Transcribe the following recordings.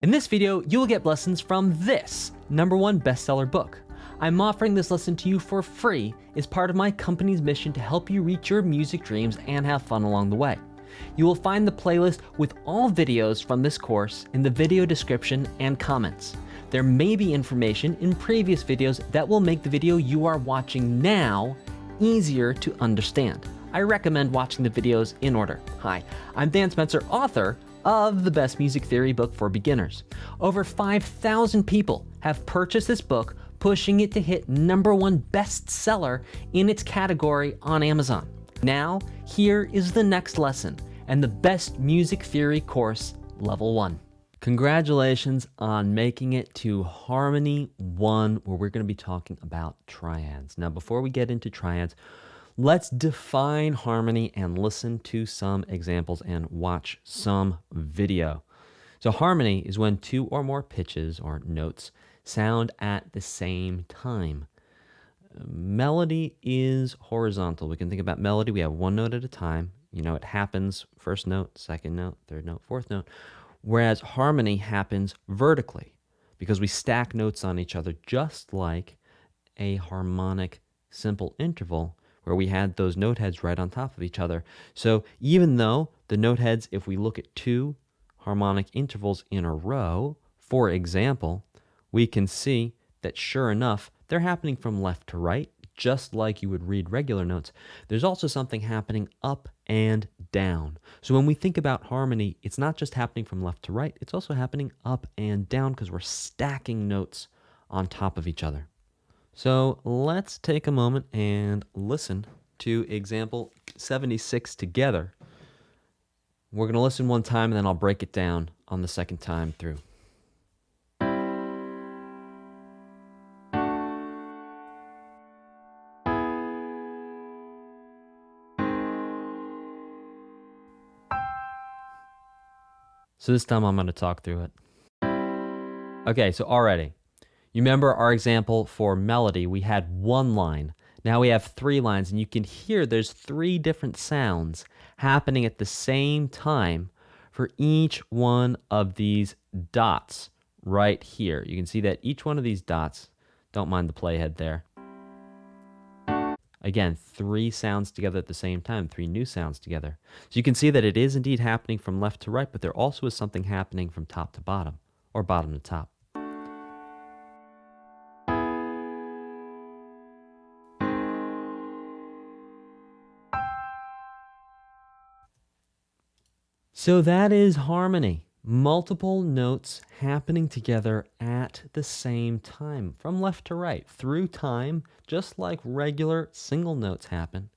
In this video, you will get lessons from this #1 bestseller book. I'm offering this lesson to you for free as part of my company's mission to help you reach your music dreams and have fun along the way. You will find the playlist with all videos from this course in the video description and comments. There may be information in previous videos that will make the video you are watching now easier to understand. I recommend watching the videos in order. Hi, I'm Dan Spencer, author of the Best Music Theory Book for Beginners. Over 5,000 people have purchased this book, pushing it to hit #1 bestseller in its category on Amazon. Now, here is the next lesson and the Best Music Theory course, Level 1. Congratulations on making it to Harmony 1, where we're going to be talking about triads. Now, before we get into triads, let's define harmony and listen to some examples and watch some video. So harmony is when two or more pitches or notes sound at the same time. Melody is horizontal. We can think about melody. We have one note at a time. You know, it happens first note, second note, third note, fourth note. Whereas harmony happens vertically because we stack notes on each other, just like a harmonic simple interval where we had those note heads right on top of each other. So even though the note heads, if we look at two harmonic intervals in a row, for example, we can see that sure enough, they're happening from left to right, just like you would read regular notes. There's also something happening up and down. So when we think about harmony, it's not just happening from left to right, it's also happening up and down because we're stacking notes on top of each other. So let's take a moment and listen to example 76 together. We're going to listen one time and then I'll break it down on the second time through. So this time I'm going to talk through it. Okay, so already, you remember our example for melody, we had one line. Now we have 3 lines, and you can hear there's 3 different sounds happening at the same time for each one of these dots right here. You can see that each one of these dots, don't mind the playhead there. Again, 3 sounds together at the same time, 3 new sounds together. So you can see that it is indeed happening from left to right, but there also is something happening from top to bottom, or bottom to top. So that is harmony. Multiple notes happening together at the same time, from left to right, through time, just like regular single notes happen.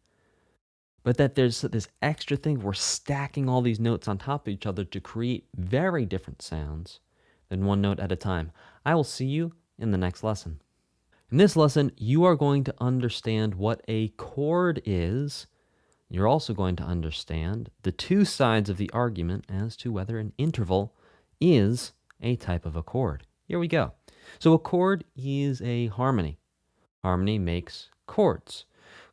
But that there's this extra thing, we're stacking all these notes on top of each other to create very different sounds than one note at a time. I will see you in the next lesson. In this lesson, you are going to understand what a chord is. You're also going to understand the 2 sides of the argument as to whether an interval is a type of a chord. Here we go. So a chord is a harmony. Harmony makes chords.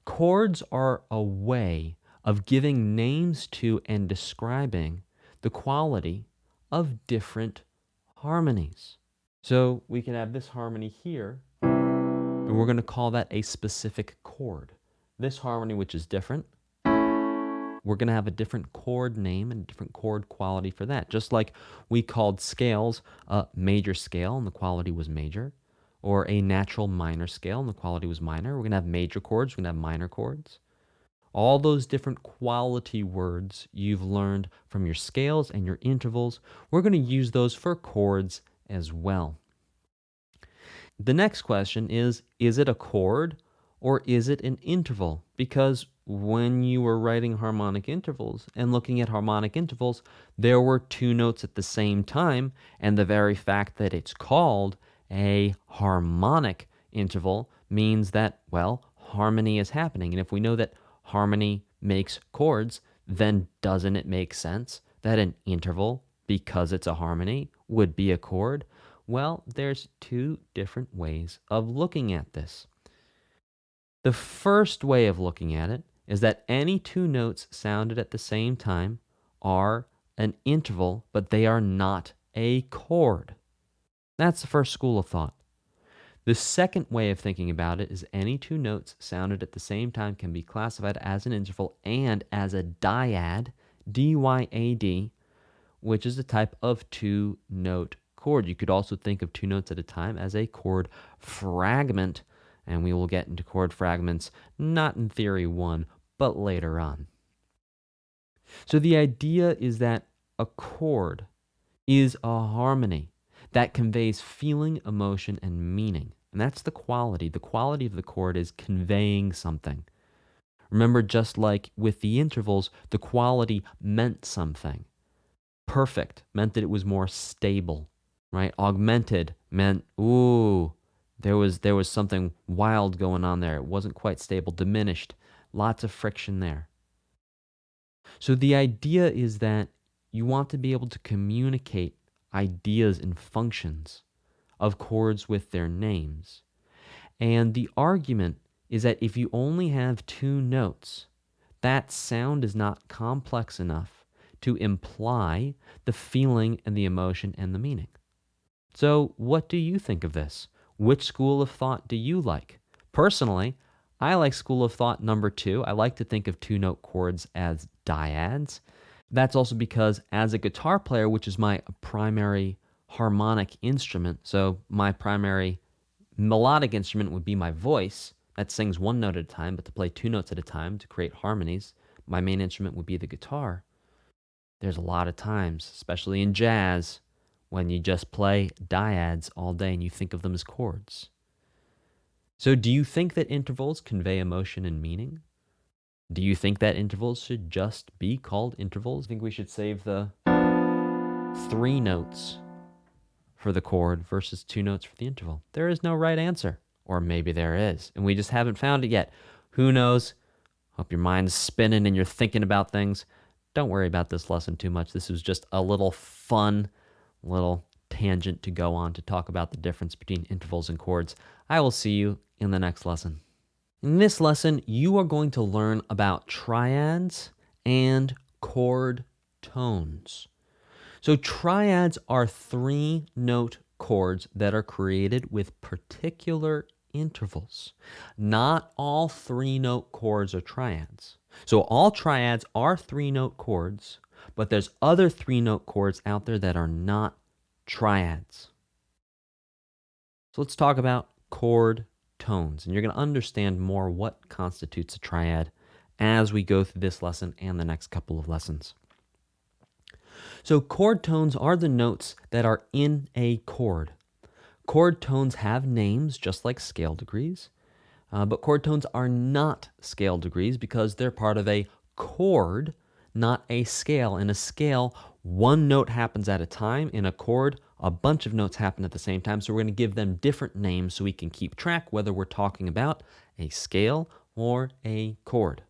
Chords are a way of giving names to and describing the quality of different harmonies. So we can have this harmony here, and we're going to call that a specific chord. This harmony, which is different, we're going to have a different chord name and a different chord quality for that. Just like we called scales a major scale and the quality was major, or a natural minor scale and the quality was minor. We're going to have major chords, we're going to have minor chords. All those different quality words you've learned from your scales and your intervals, we're going to use those for chords as well. The next question is it a chord or is it an interval? Because when you were writing harmonic intervals and looking at harmonic intervals, there were 2 notes at the same time, and the very fact that it's called a harmonic interval means that, well, harmony is happening. And if we know that harmony makes chords, then doesn't it make sense that an interval, because it's a harmony, would be a chord? Well, there's 2 different ways of looking at this. The first way of looking at it is that any 2 notes sounded at the same time are an interval, but they are not a chord. That's the first school of thought. The second way of thinking about it is any two notes sounded at the same time can be classified as an interval and as a dyad, D-Y-A-D, which is a type of two-note chord. You could also think of two notes at a time as a chord fragment, and we will get into chord fragments, not in Theory 1, but later on. So the idea is that a chord is a harmony that conveys feeling, emotion, and meaning. And that's the quality. The quality of the chord is conveying something. Remember, just like with the intervals, the quality meant something. Perfect meant that it was more stable, right? Augmented meant, ooh, there was something wild going on there. It wasn't quite stable. Diminished, lots of friction there. So the idea is that you want to be able to communicate ideas and functions of chords with their names. And the argument is that if you only have two notes, that sound is not complex enough to imply the feeling and the emotion and the meaning. So what do you think of this? Which school of thought do you like? Personally, I like school of thought number 2. I like to think of two-note chords as dyads. That's also because as a guitar player, which is my primary harmonic instrument, so my primary melodic instrument would be my voice, that sings one note at a time, but to play two notes at a time to create harmonies, my main instrument would be the guitar. There's a lot of times, especially in jazz, when you just play dyads all day and you think of them as chords. So do you think that intervals convey emotion and meaning? Do you think that intervals should just be called intervals? I think we should save the 3 notes for the chord versus 2 notes for the interval. There is no right answer. Or maybe there is, and we just haven't found it yet. Who knows? Hope your mind's spinning and you're thinking about things. Don't worry about this lesson too much. This was just a little fun little tangent to go on to talk about the difference between intervals and chords. I will see you in the next lesson. In this lesson, you are going to learn about triads and chord tones. So triads are 3-note chords that are created with particular intervals. Not all 3-note chords are triads. So all triads are 3-note chords, but there's other 3-note chords out there that are not triads. So let's talk about chord tones, and you're going to understand more what constitutes a triad as we go through this lesson and the next couple of lessons. So chord tones are the notes that are in a chord. Chord tones have names just like scale degrees, but chord tones are not scale degrees because they're part of a chord, not a scale. In a scale, one note happens at a time. In a chord, a bunch of notes happen at the same time, so we're going to give them different names so we can keep track whether we're talking about a scale or a chord.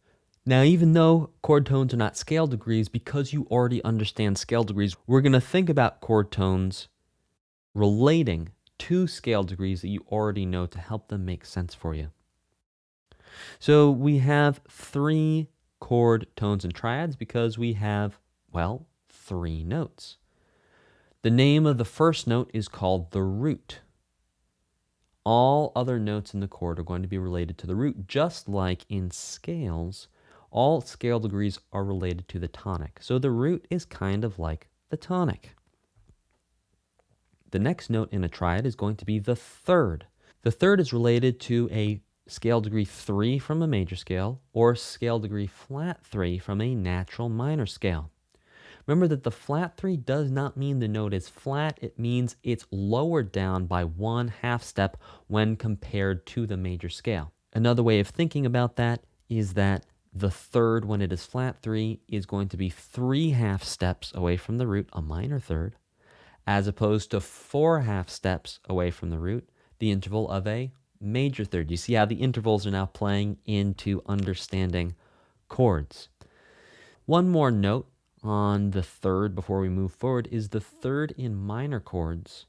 Now, even though chord tones are not scale degrees, because you already understand scale degrees, we're going to think about chord tones relating to scale degrees that you already know to help them make sense for you. So we have 3 chord tones and triads because we have, well, 3 notes. The name of the first note is called the root. All other notes in the chord are going to be related to the root, just like in scales, all scale degrees are related to the tonic. So the root is kind of like the tonic. The next note in a triad is going to be the third. The third is related to a scale degree 3 from a major scale or scale degree flat 3 from a natural minor scale. Remember that the flat 3 does not mean the note is flat. It means it's lowered down by 1/2 step when compared to the major scale. Another way of thinking about that is that the third, when it is flat 3, is going to be 3/2 steps away from the root, a minor third, as opposed to 4/2 steps away from the root, the interval of a major third. You see how the intervals are now playing into understanding chords. One more note on the third before we move forward is the third in minor chords.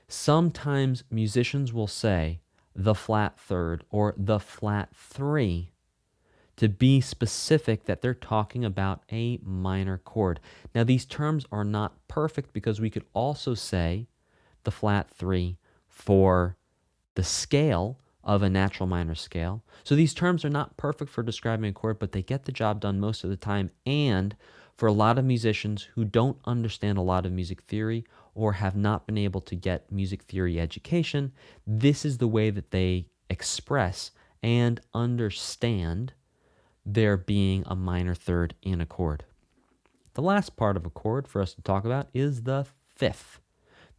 Sometimes musicians will say the flat third or the flat 3 to be specific that they're talking about a minor chord. Now, these terms are not perfect because we could also say the flat 3 for the scale of a natural minor scale. So these terms are not perfect for describing a chord, but they get the job done most of the time. And for a lot of musicians who don't understand a lot of music theory or have not been able to get music theory education, this is the way that they express and understand there being a minor third in a chord. The last part of a chord for us to talk about is the fifth.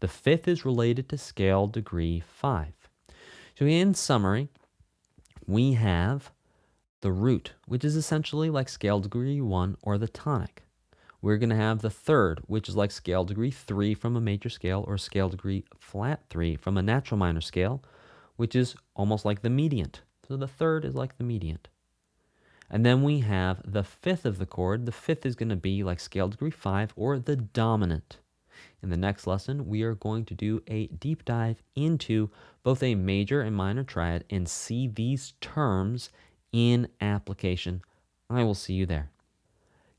The fifth is related to scale degree 5. So in summary, we have the root, which is essentially like scale degree 1 or the tonic. We're going to have the third, which is like scale degree 3 from a major scale or scale degree flat 3 from a natural minor scale, which is almost like the mediant. So the third is like the mediant. And then we have the fifth of the chord. The fifth is going to be like scale degree 5 or the dominant. In the next lesson, we are going to do a deep dive into both a major and minor triad and see these terms in application. I will see you there.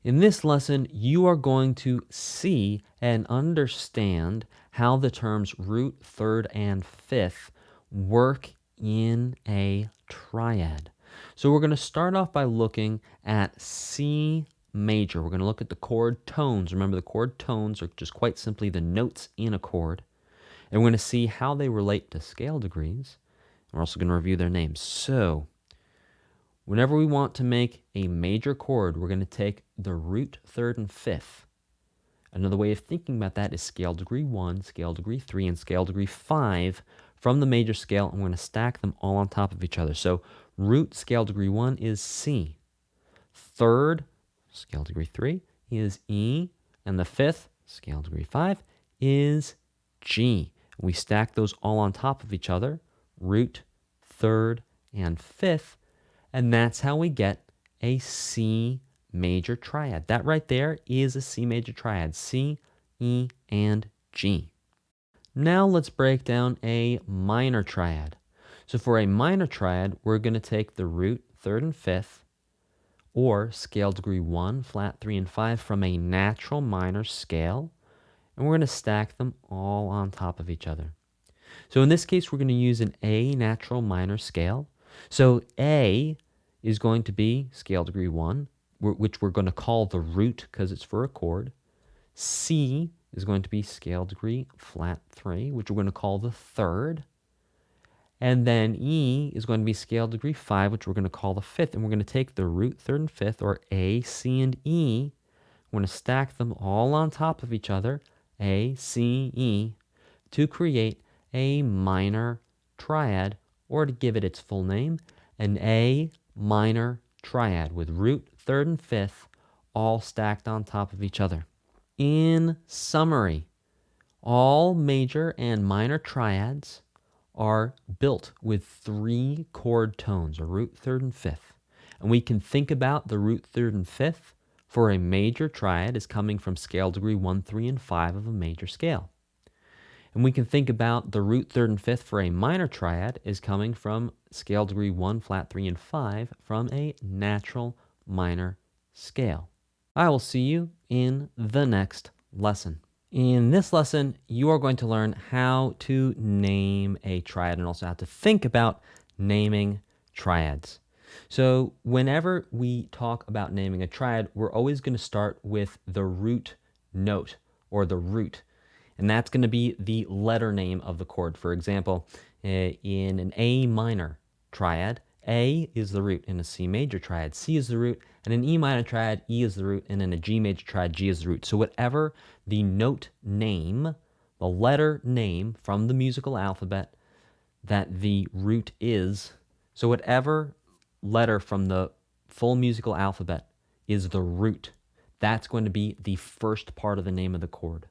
In this lesson, you are going to see and understand how the terms root, third, and fifth work in a triad. So we're going to start off by looking at C major. We're going to look at the chord tones. Remember, the chord tones are just quite simply the notes in a chord. And we're going to see how they relate to scale degrees. We're also going to review their names. So whenever we want to make a major chord, we're going to take the root, third, and fifth. Another way of thinking about that is scale degree 1, scale degree 3, and scale degree 5 from the major scale, and we're going to stack them all on top of each other. So root scale degree 1 is C. Third, scale degree 3, is E. And the fifth, scale degree 5, is G. We stack those all on top of each other, root, third, and fifth, and that's how we get a C major triad. That right there is a C major triad, C, E, and G. Now let's break down a minor triad. So for a minor triad, we're going to take the root, third, and fifth, or scale degree 1, flat 3, and 5 from a natural minor scale, and we're going to stack them all on top of each other. So in this case, we're going to use an A natural minor scale. So A is going to be scale degree 1, which we're going to call the root because it's for a chord. C is going to be scale degree flat 3, which we're going to call the third. And then E is going to be scale degree 5, which we're going to call the fifth. And we're going to take the root, third, and fifth, or A, C, and E. We're going to stack them all on top of each other, A, C, E, to create a minor triad, or to give it its full name, an A minor triad with root, third, and fifth all stacked on top of each other. In summary, all major and minor triads are built with 3 chord tones, a root, third, and fifth. And we can think about the root, third, and fifth for a major triad as coming from scale degree 1, 3, and 5 of a major scale. And we can think about the root, third, and fifth for a minor triad as coming from scale degree 1, flat 3, and 5 from a natural minor scale. I will see you in the next lesson. In this lesson, you are going to learn how to name a triad and also how to think about naming triads. So whenever we talk about naming a triad, we're always going to start with the root note or the root. And that's going to be the letter name of the chord. For example, in an A minor triad, A is the root. In a C major triad, C is the root. And in an E minor triad, E is the root. And in a G major triad, G is the root. So whatever the note name, the letter name from the musical alphabet that the root is, so whatever letter from the full musical alphabet is the root, that's going to be the first part of the name of the chord.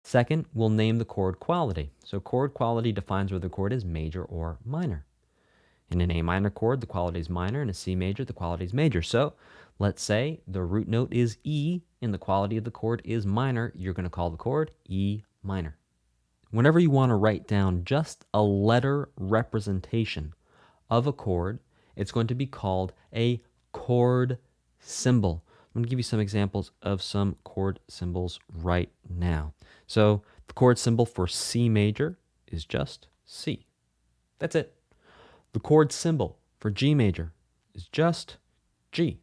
Second, we'll name the chord quality. So chord quality defines whether the chord is major or minor. In an A minor chord, the quality is minor. In a C major, the quality is major. So let's say the root note is E and the quality of the chord is minor. You're going to call the chord E minor. Whenever you want to write down just a letter representation of a chord, it's going to be called a chord symbol. I'm going to give you some examples of some chord symbols right now. So the chord symbol for C major is just C. That's it. The chord symbol for G major is just G.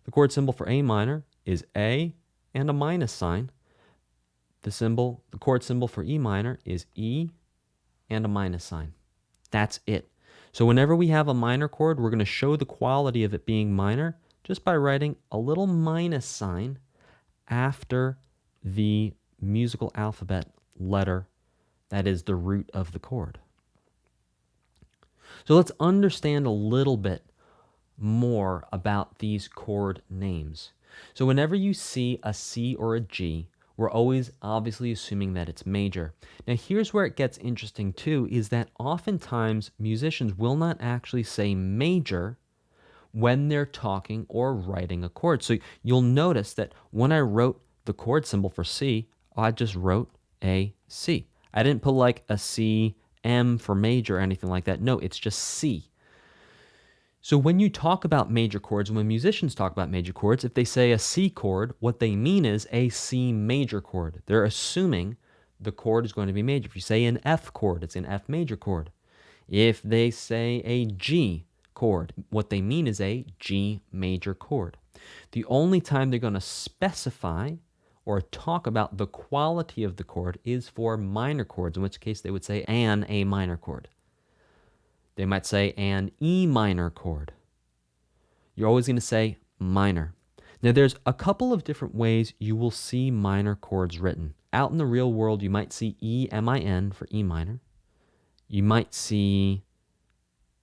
The chord symbol for A minor is A and a minus sign. The chord symbol for E minor is E and a minus sign. That's it. So whenever we have a minor chord, we're going to show the quality of it being minor just by writing a little minus sign after the musical alphabet letter that is the root of the chord. So let's understand a little bit more about these chord names. So whenever you see a C or a G, we're always obviously assuming that it's major. Now here's where it gets interesting too, is that oftentimes musicians will not actually say major when they're talking or writing a chord. So you'll notice that when I wrote the chord symbol for C, I just wrote a C. I didn't put like a C, M for major or anything like that. No, it's just C. So when you talk about major chords, when musicians talk about major chords, if they say a C chord, what they mean is a C major chord. They're assuming the chord is going to be major. If you say an F chord, it's an F major chord. If they say a G chord, what they mean is a G major chord. The only time they're going to specify or talk about the quality of the chord is for minor chords, in which case they would say an A minor chord. They might say an E minor chord. You're always going to say minor. Now, there's a couple of different ways you will see minor chords written. Out in the real world, you might see E-M-I-N for E minor. You might see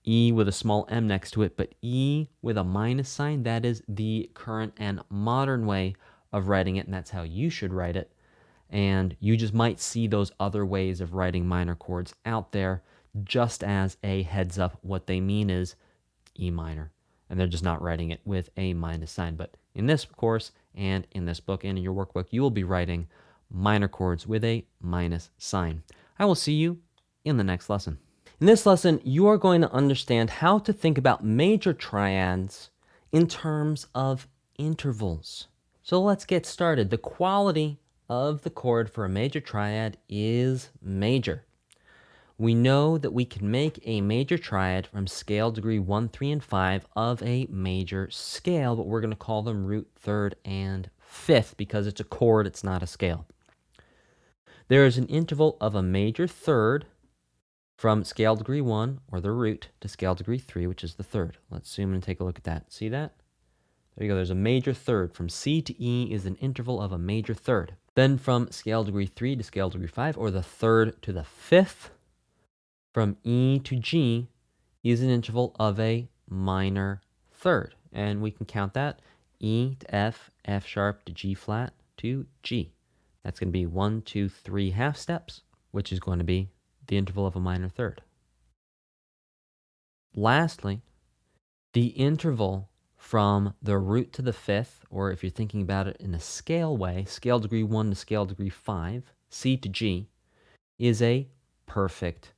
E with a small m next to it, but E with a minus sign, that is the current and modern way of writing it, and that's how you should write it. And you just might see those other ways of writing minor chords out there. Just as a heads up, what they mean is E minor, and they're just not writing it with a minus sign. But in this course and in this book and in your workbook, you will be writing minor chords with a minus sign. I will see you in the next lesson. In this lesson, you are going to understand how to think about major triads in terms of intervals. So let's get started. The quality of the chord for a major triad is major. We know that we can make a major triad from scale degree 1, 3, and 5 of a major scale, but we're going to call them root, third, and fifth because it's a chord, it's not a scale. There is an interval of a major third from scale degree 1, or the root, to scale degree 3, which is the third. Let's zoom in and take a look at that. See that? There you go. There's a major third. From C to E is an interval of a major third. Then from scale degree 3 to scale degree 5, or the third to the fifth, from E to G is an interval of a minor third. And we can count that. E to F, F sharp to G flat to G. That's going to be 1, 2, 3 half steps, which is going to be the interval of a minor third. Lastly, the interval from the root to the fifth, or if you're thinking about it in a scale way, scale degree 1 to scale degree 5, C to G, is a perfect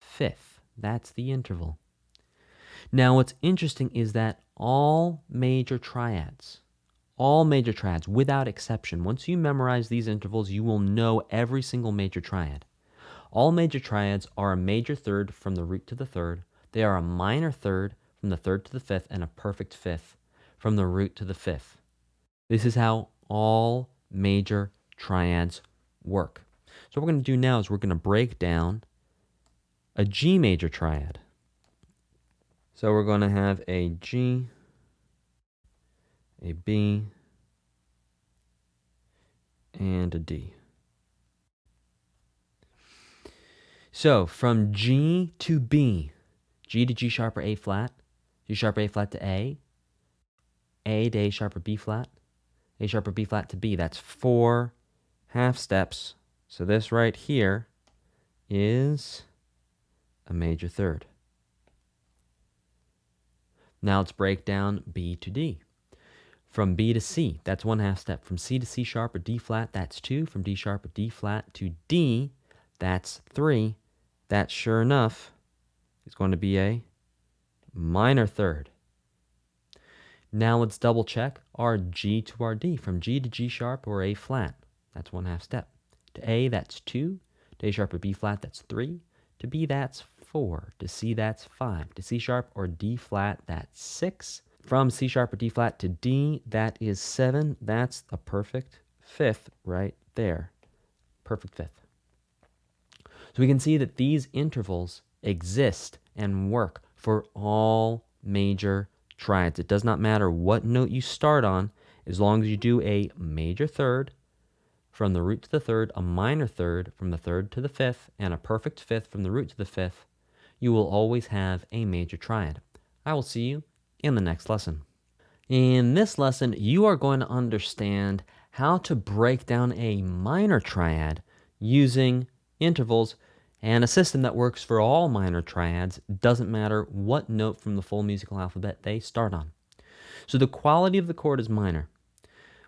fifth. That's the interval. Now, what's interesting is that all major triads, without exception, once you memorize these intervals, you will know every single major triad. All major triads are a major third from the root to the third. They are a minor third from the third to the fifth, and a perfect fifth from the root to the fifth. This is how all major triads work. So what we're going to do now is we're going to break down a G major triad. So we're going to have a G, a B, and a D. So from G to B, G to G sharp or A flat, G sharp or A flat to A to A sharp or B flat, A sharp or B flat to B. That's 4 half steps. So this right here is a major third. Now let's break down B to D. From B to C, that's 1 half step. From C to C sharp or D flat, that's 2. From D sharp or D flat to D, that's 3. That, sure enough, is going to be a minor third. Now let's double check our G to our D. From G to G sharp or A flat, that's 1/2 step. To A, that's 2. To A sharp or B flat, that's 3. To B, that's 4. To C, that's 5. To C sharp or D flat, that's 6. From C sharp or D flat to D, that is 7. That's a perfect fifth right there. Perfect fifth. So we can see that these intervals exist and work for all major triads. It does not matter what note you start on, as long as you do a major third from the root to the third, a minor third from the third to the fifth, and a perfect fifth from the root to the fifth, you will always have a major triad. I will see you in the next lesson. In this lesson, you are going to understand how to break down a minor triad using intervals and a system that works for all minor triads. Doesn't matter what note from the full musical alphabet they start on. So the quality of the chord is minor.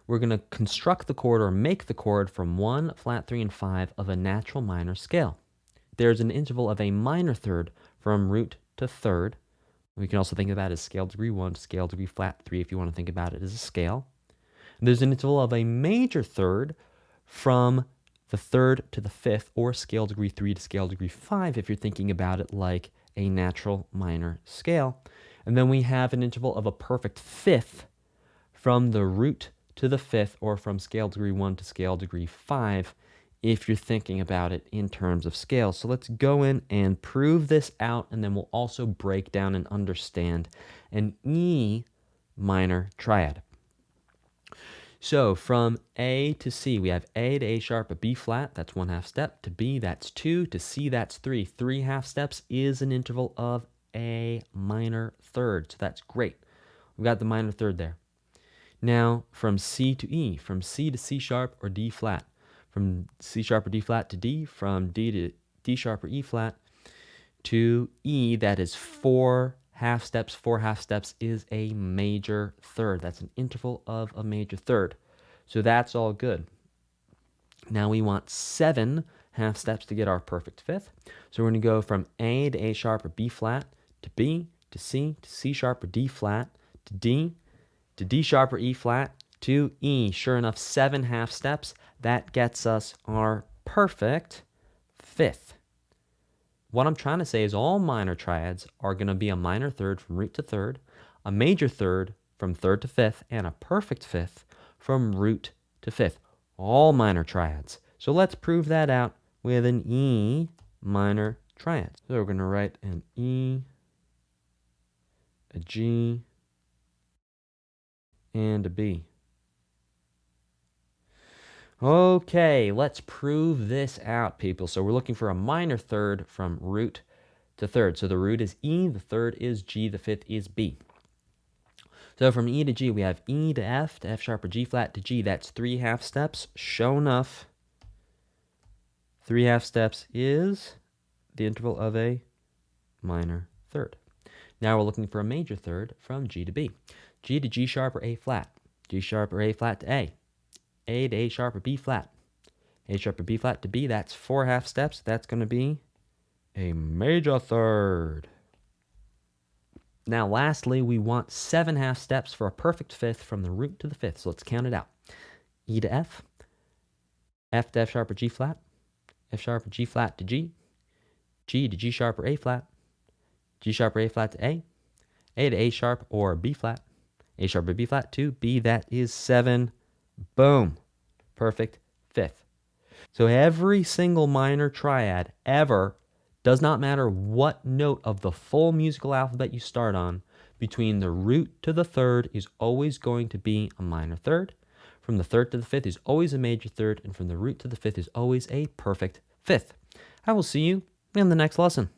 We're going to construct the chord or make the chord from 1, flat 3, and 5 of a natural minor scale. There's an interval of a minor third from root to third. We can also think of that as scale degree 1 to scale degree flat 3 if you want to think about it as a scale. And there's an interval of a major third from the third to the fifth, or scale degree 3 to scale degree 5 if you're thinking about it like a natural minor scale. And then we have an interval of a perfect fifth from the root to the fifth, or from scale degree 1 to scale degree 5 if you're thinking about it in terms of scales. So let's go in and prove this out, and then we'll also break down and understand an E minor triad. So from A to C, we have A to A sharp, a B flat, that's 1/2 step. To B, that's 2. To C, that's 3. 3/2 steps is an interval of a minor third, so that's great. We've got the minor third there. Now from C to E, from C to C sharp or D flat, from C sharp or D flat to D, from D to D sharp or E flat to E, that is 4/2 steps. 4/2 steps is a major third. That's an interval of a major third. So that's all good. Now we want 7/2 steps to get our perfect fifth. So we're going to go from A to A sharp or B flat to B to C sharp or D flat to D sharp or E flat to E. Sure enough, 7/2 steps. That gets us our perfect fifth. What I'm trying to say is all minor triads are going to be a minor third from root to third, a major third from third to fifth, and a perfect fifth from root to fifth. All minor triads. So let's prove that out with an E minor triad. So we're going to write an E, a G, and a B. Okay, let's prove this out, people. So we're looking for a minor third from root to third. So the root is E, the third is G, the fifth is B. So from E to G, we have E to F sharp or G flat to G. That's 3/2 steps. Sure enough, 3/2 steps is the interval of a minor third. Now we're looking for a major third from G to B. G to G sharp or A flat. G sharp or A flat to A. A to A sharp or B flat. A sharp or B flat to B. That's 4/2 steps. That's going to be a major third. Now lastly, we want 7/2 steps for a perfect fifth from the root to the fifth. So let's count it out. E to F to F sharp or G flat, F sharp or G flat to G, G to G sharp or A flat, G sharp or A flat to A to A sharp or B flat, A sharp or B flat to B. That is 7. Boom. Perfect fifth. So every single minor triad ever, does not matter what note of the full musical alphabet you start on, between the root to the third is always going to be a minor third. From the third to the fifth is always a major third, and from the root to the fifth is always a perfect fifth. I will see you in the next lesson.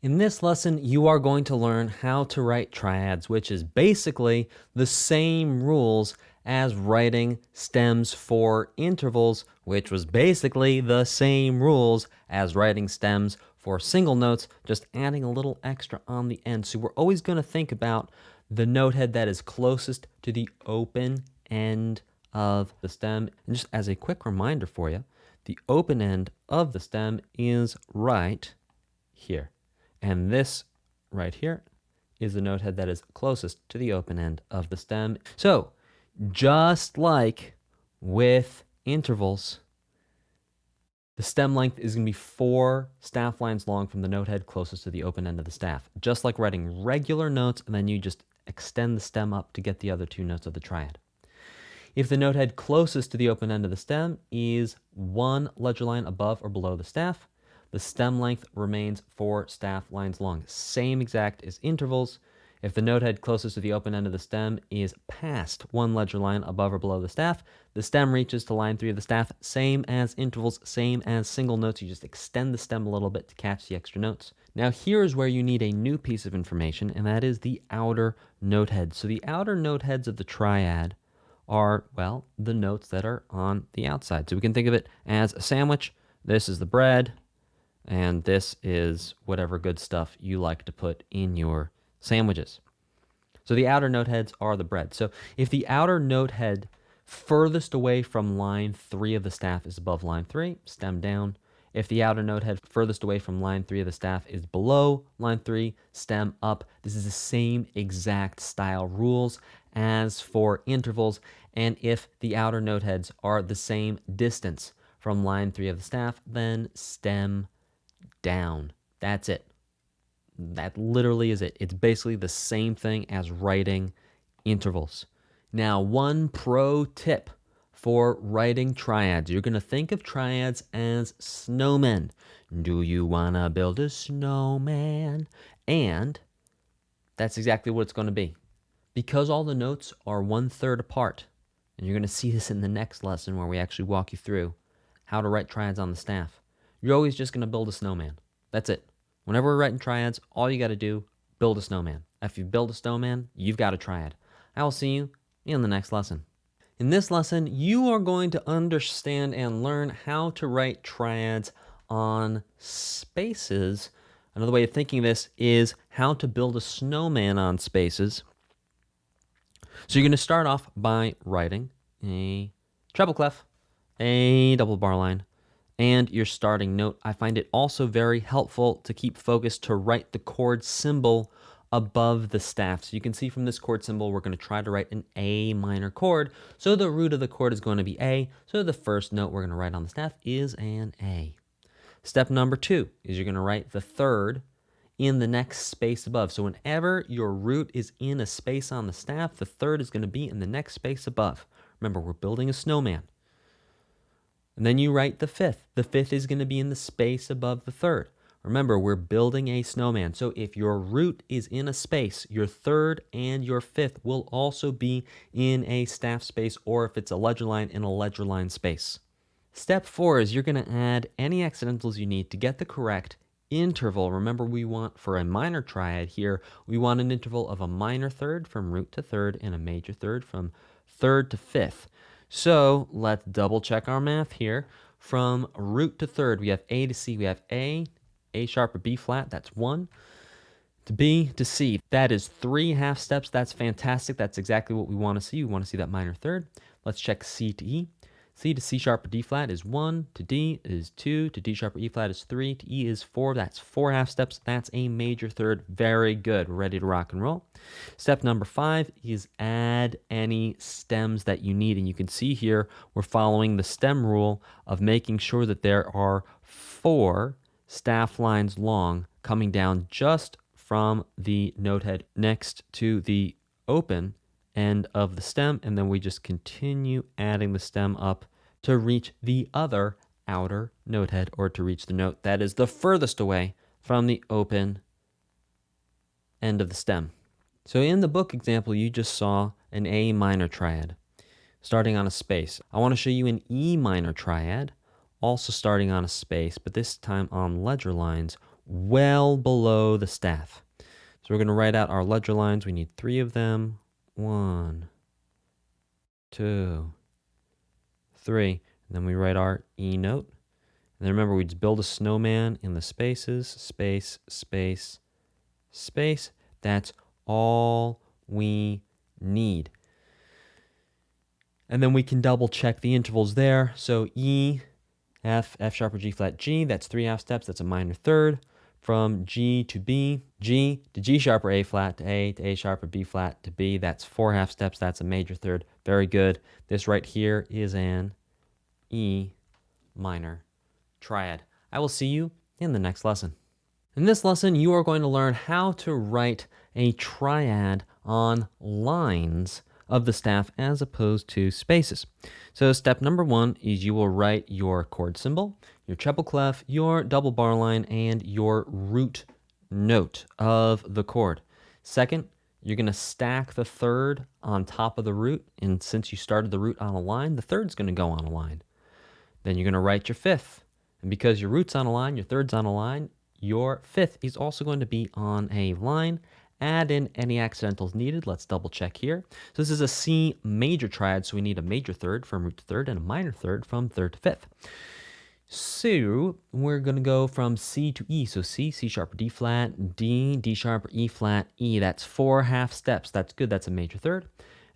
In this lesson, you are going to learn how to write triads, which is basically the same rules as writing stems for intervals, which was basically the same rules as writing stems for single notes, just adding a little extra on the end. So we're always going to think about the note head that is closest to the open end of the stem. And just as a quick reminder for you, the open end of the stem is right here. And this right here is the note head that is closest to the open end of the stem. So, just like with intervals, the stem length is going to be 4 staff lines long from the note head closest to the open end of the staff. Just like writing regular notes, and then you just extend the stem up to get the other 2 notes of the triad. If the note head closest to the open end of the stem is 1 ledger line above or below the staff, the stem length remains 4 staff lines long. Same exact as intervals. If the note head closest to the open end of the stem is past 1 ledger line above or below the staff, the stem reaches to line 3 of the staff. Same as intervals, same as single notes. You just extend the stem a little bit to catch the extra notes. Now here's where you need a new piece of information, and that is the outer note head. So the outer note heads of the triad are, well, the notes that are on the outside. So we can think of it as a sandwich. This is the bread, and this is whatever good stuff you like to put in your sandwiches. So the outer note heads are the bread. So if the outer note head furthest away from line 3 of the staff is above line 3, stem down. If the outer note head furthest away from line 3 of the staff is below line 3, stem up. This is the same exact style rules as for intervals, and if the outer note heads are the same distance from line 3 of the staff, then stem down. That's it. That literally is it. It's basically the same thing as writing intervals. Now, one pro tip for writing triads. You're going to think of triads as snowmen. Do you want to build a snowman? And that's exactly what it's going to be. Because all the notes are 1/3 apart, and you're going to see this in the next lesson where we actually walk you through how to write triads on the staff, you're always just going to build a snowman. That's it. Whenever we're writing triads, all you got to do, build a snowman. If you build a snowman, you've got a triad. I will see you in the next lesson. In this lesson, you are going to understand and learn how to write triads on spaces. Another way of thinking this is how to build a snowman on spaces. So you're going to start off by writing a treble clef, a double bar line, and your starting note. I find it also very helpful to keep focused to write the chord symbol above the staff. So you can see from this chord symbol, we're going to try to write an A minor chord. So the root of the chord is going to be A. So the first note we're going to write on the staff is an A. Step number 2 is you're going to write the third in the next space above. So whenever your root is in a space on the staff, the third is going to be in the next space above. Remember, we're building a snowman. And then you write the fifth. The fifth is going to be in the space above the third. Remember, we're building a snowman. So if your root is in a space, your third and your fifth will also be in a staff space, or if it's a ledger line, in a ledger line space. Step 4 is you're going to add any accidentals you need to get the correct interval. Remember, we want, for a minor triad here, we want an interval of a minor third from root to third and a major third from third to fifth. So let's double check our math here. From root to third, we have A to C. We have A sharp or B flat, that's 1. To B to C, that is 3 half steps. That's fantastic. That's exactly what we want to see. We want to see that minor third. Let's check C to E. C to C sharp or D flat is 1, to D is 2, to D sharp or E flat is 3, to E is 4. That's 4 half steps. That's a major third. Very good. We're ready to rock and roll. Step number 5 is add any stems that you need. And you can see here we're following the stem rule of making sure that there are 4 staff lines long coming down just from the note head next to the open end of the stem, and then we just continue adding the stem up to reach the other outer note head, or to reach the note that is the furthest away from the open end of the stem. So in the book example, you just saw an A minor triad starting on a space. I want to show you an E minor triad also starting on a space, but this time on ledger lines well below the staff. So we're going to write out our ledger lines. We need 3 of them. 1, 2, 3. And then we write our E note. And then remember, we just build a snowman in the spaces, space, space, space. That's all we need. And then we can double check the intervals there. So E, F, F sharp or G flat, G, that's 3 half steps. That's a minor third. from G to B, G to G sharp or A flat to A sharp or B flat to B. That's 4 half steps. That's a major third. Very good. This right here is an E minor triad. I will see you in the next lesson. In this lesson, you are going to learn how to write a triad on lines of the staff as opposed to spaces. So step number 1 is you will write your chord symbol, your treble clef, your double bar line, and your root note of the chord. Second, you're going to stack the third on top of the root, and since you started the root on a line, the third's going to go on a line. Then you're going to write your fifth, and because your root's on a line, your third's on a line, your fifth is also going to be on a line. Add in any accidentals needed. Let's double check here. So this is a C major triad, so we need a major third from root to third and a minor third from third to fifth. So we're going to go from C to E. So C, C sharp or D flat, D, D sharp or E flat, E. That's 4 half steps. That's good. That's a major third.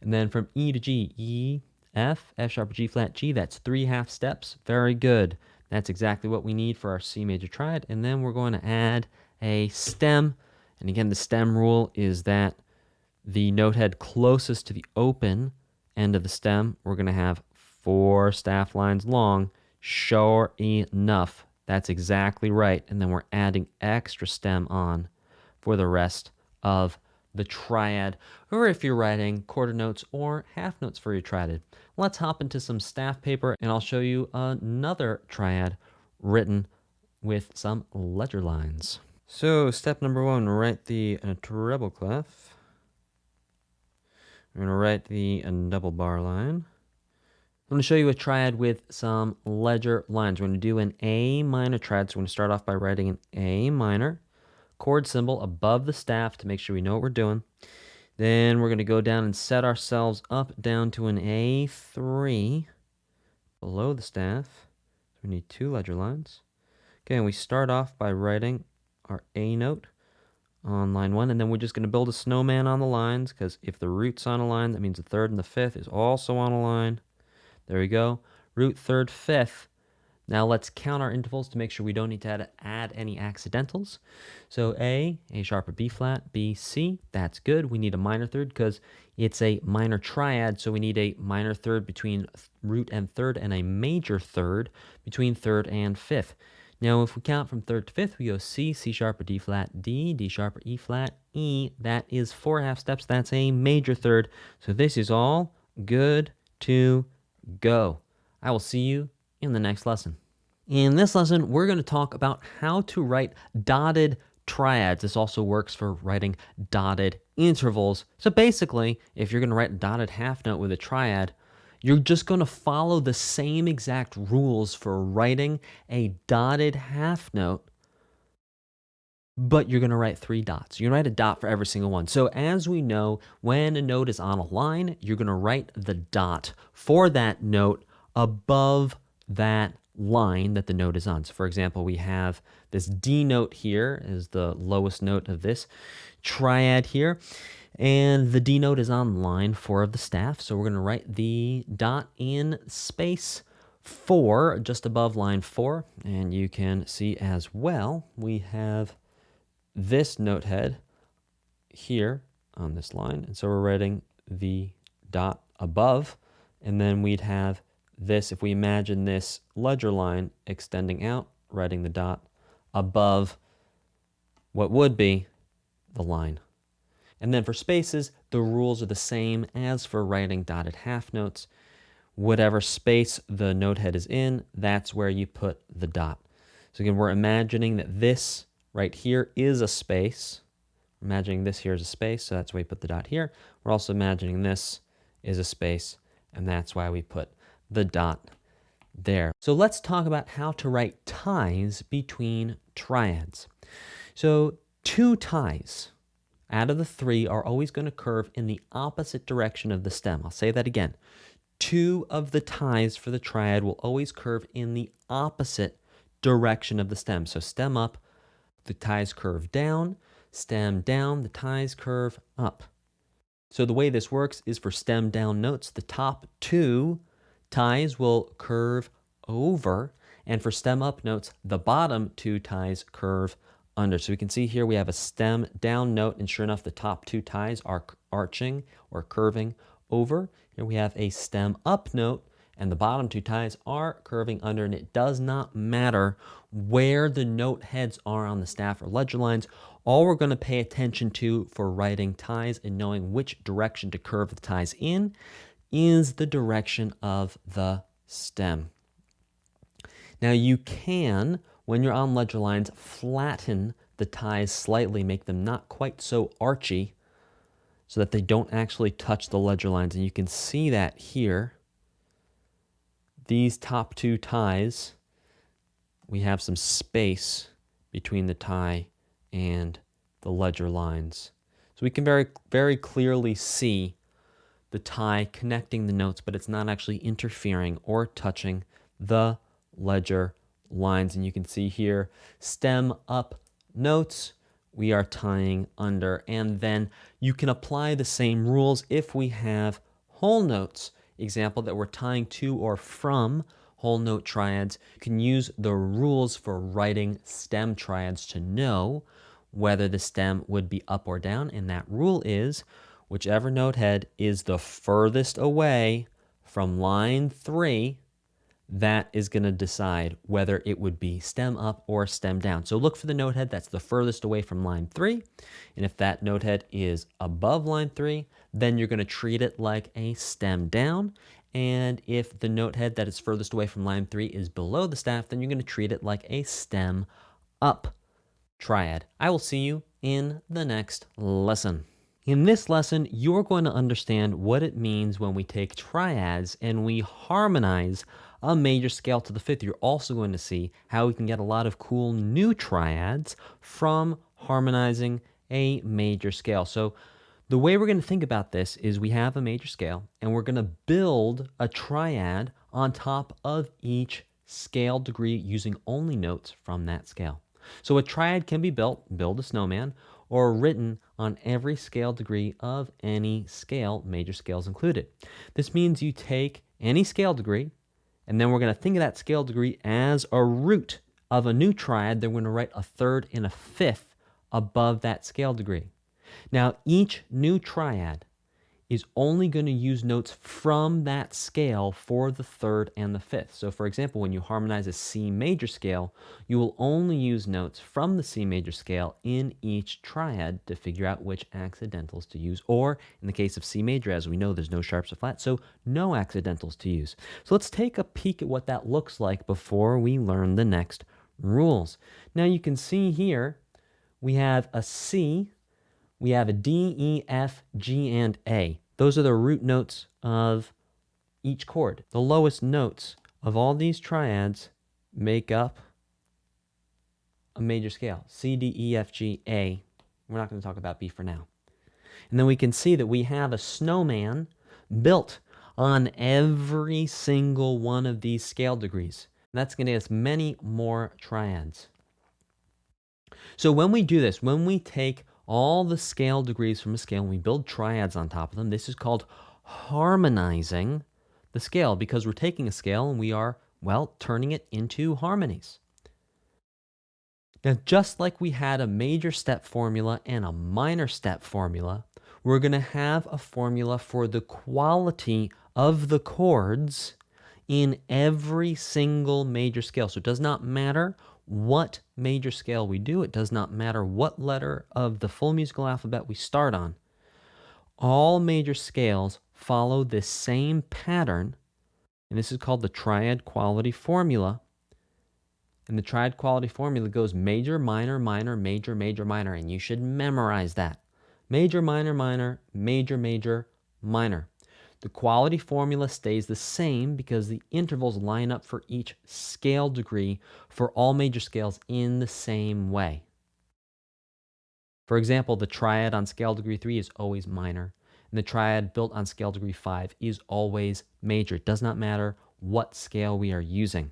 And then from E to G, E, F, F sharp or G flat, G. That's 3 half steps. Very good. That's exactly what we need for our C major triad. And then we're going to add a stem. And again, the stem rule is that the note head closest to the open end of the stem, we're going to have 4 staff lines long. Sure enough. That's exactly right. And then we're adding extra stem on for the rest of the triad, or if you're writing quarter notes or half notes for your triad. Let's hop into some staff paper and I'll show you another triad written with some ledger lines. So step number 1, write the treble clef. We're going to write the double bar line. I'm going to show you a triad with some ledger lines. We're going to do an A minor triad, so we're going to start off by writing an A minor chord symbol above the staff to make sure we know what we're doing. Then we're going to go down and set ourselves up down to an A3 below the staff. We need 2 ledger lines. Okay, and we start off by writing our A note on line 1, and then we're just going to build a snowman on the lines, because if the root's on a line, that means the third and the fifth is also on a line. There we go. Root, third, fifth. Now let's count our intervals to make sure we don't need to add any accidentals. So A sharp or B flat, B, C. That's good. We need a minor third because it's a minor triad, so we need a minor third between root and third and a major third between third and fifth. Now if we count from third to fifth, we go C, C sharp or D flat, D, D sharp or E flat, E. That is 4 half steps. That's a major third. So this is all good to go. I will see you in the next lesson. In this lesson, we're going to talk about how to write dotted triads. This also works for writing dotted intervals. So basically, if you're going to write a dotted half note with a triad, you're just going to follow the same exact rules for writing a dotted half note, but you're going to write 3 dots. You're going to write a dot for every single one. So as we know, when a note is on a line, you're going to write the dot for that note above that line that the note is on. So for example, we have this D note here is the lowest note of this triad here, and the D note is on line 4 of the staff. So we're going to write the dot in space 4 just above line 4, and you can see as well we have this note head here on this line, and so we're writing the dot above, and then we'd have this, if we imagine this ledger line extending out, writing the dot above what would be the line. And then for spaces, the rules are the same as for writing dotted half notes. Whatever space the note head is in, that's where you put the dot. So again, we're imagining that this right here is a space. We're imagining this here is a space, so that's why we put the dot here. We're also imagining this is a space, and that's why we put the dot there. So let's talk about how to write ties between triads. So 2 ties out of the 3 are always going to curve in the opposite direction of the stem. I'll say that again. 2 of the ties for the triad will always curve in the opposite direction of the stem. So stem up, the ties curve down. Stem down, the ties curve up. So the way this works is for stem down notes, the top 2 ties will curve over, and for stem up notes, the bottom 2 ties curve under. So we can see here we have a stem down note, and sure enough, the top two ties are arching or curving over. Here we have a stem up note, and the bottom two ties are curving under, and it does not matter where the note heads are on the staff or ledger lines. All we're going to pay attention to for writing ties and knowing which direction to curve the ties in is the direction of the stem. Now you can, when you're on ledger lines, flatten the ties slightly, make them not quite so archy so that they don't actually touch the ledger lines. And you can see that here. These top two ties, we have some space between the tie and the ledger lines. So we can very clearly see the tie connecting the notes, but it's not actually interfering or touching the ledger lines. And you can see here, stem up notes, we are tying under. And then you can apply the same rules if we have whole notes. Example that we're tying to or from whole note triads. You can use the rules for writing stem triads to know whether the stem would be up or down. And that rule is whichever note head is the furthest away from line 3, that is going to decide whether it would be stem up or stem down. So look for the note head that's the furthest away from line 3. And if that note head is above line 3, then you're going to treat it like a stem down. And if the note head that is furthest away from line 3 is below the staff, then you're going to treat it like a stem up triad. I will see you in the next lesson. In this lesson, you're going to understand what it means when we take triads and we harmonize a major scale to the 5th. You're also going to see how we can get a lot of cool new triads from harmonizing a major scale. So the way we're going to think about this is we have a major scale and we're going to build a triad on top of each scale degree using only notes from that scale. So a triad can be built, build a snowman, or written on every scale degree of any scale, major scales included. This means you take any scale degree, and then we're going to think of that scale degree as a root of a new triad. Then we're going to write a 3rd and a 5th above that scale degree. Now, each new triad is only going to use notes from that scale for the 3rd and the 5th. So for example, when you harmonize a C major scale, you will only use notes from the C major scale in each triad to figure out which accidentals to use. Or in the case of C major, as we know, there's no sharps or flats, so no accidentals to use. So let's take a peek at what that looks like before we learn the next rules. Now you can see here, we have a C, we have a D, E, F, G, and A. Those are the root notes of each chord. The lowest notes of all these triads make up a major scale. C, D, E, F, G, A. We're not going to talk about B for now. And then we can see that we have a snowman built on every single one of these scale degrees. That's going to give us many more triads. So when we do this, when we take all the scale degrees from a scale and we build triads on top of them, this is called harmonizing the scale, because we're taking a scale and we are, well, turning it into harmonies. Now, just like we had a major step formula and a minor step formula, we're going to have a formula for the quality of the chords in every single major scale. So it does not matter what major scale we do. It does not matter what letter of the full musical alphabet we start on. All major scales follow this same pattern, and this is called the triad quality formula. And the triad quality formula goes major, minor, minor, major, major, minor, and you should memorize that. Major, minor, minor, major, major, minor. The quality formula stays the same because the intervals line up for each scale degree for all major scales in the same way. For example, the triad on scale degree 3 is always minor, and the triad built on scale degree 5 is always major. It does not matter what scale we are using.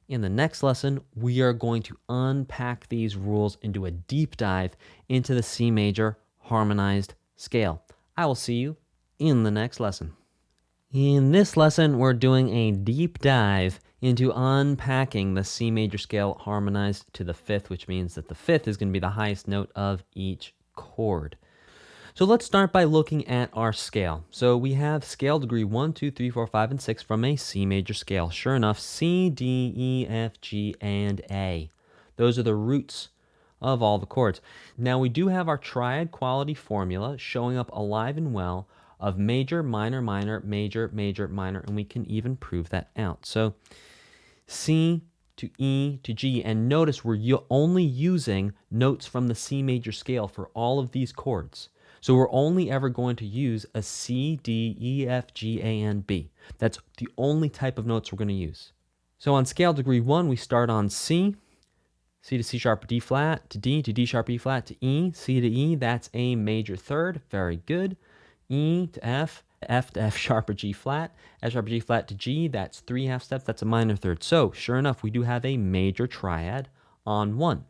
In the next lesson, we are going to unpack these rules and do a deep dive into the C major harmonized scale. I will see you in the next lesson. In this lesson, we're doing a deep dive into unpacking the C major scale harmonized to the fifth, which means that the fifth is going to be the highest note of each chord. So let's start by looking at our scale. So we have scale degree 1, 2, 3, 4, 5, and 6 from a C major scale. Sure enough, C, D, E, F, G, and A. Those are the roots of all the chords. Now we do have our triad quality formula showing up alive and well of major, minor, minor, major, major, minor, and we can even prove that out. So C to E to G, and notice we're only using notes from the C major scale for all of these chords. So we're only ever going to use a C, D, E, F, G, A, and B. That's the only type of notes we're going to use. So on scale degree 1, we start on C, C to C sharp, D flat, to D sharp, E flat, to E, C to E, that's a major third, very good. E to F, F to F sharp or G flat, F sharp or G flat to G, that's 3 half steps, that's a minor third. So sure enough, we do have a major triad on 1.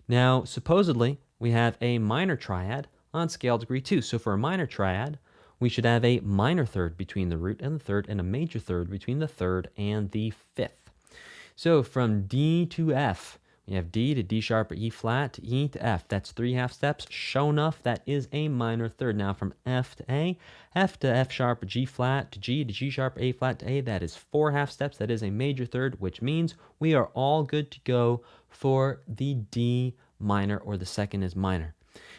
Now, supposedly, we have a minor triad on scale degree 2. So for a minor triad, we should have a minor third between the root and the third, and a major third between the third and the fifth. So from D to F, we have D to D sharp or E flat to E to F. That's 3 half steps. Sure enough, that is a minor third. Now from F to A, F to F sharp or G flat to G sharp, A flat to A, that is 4 half steps. That is a major third, which means we are all good to go for the D minor, or the second is minor.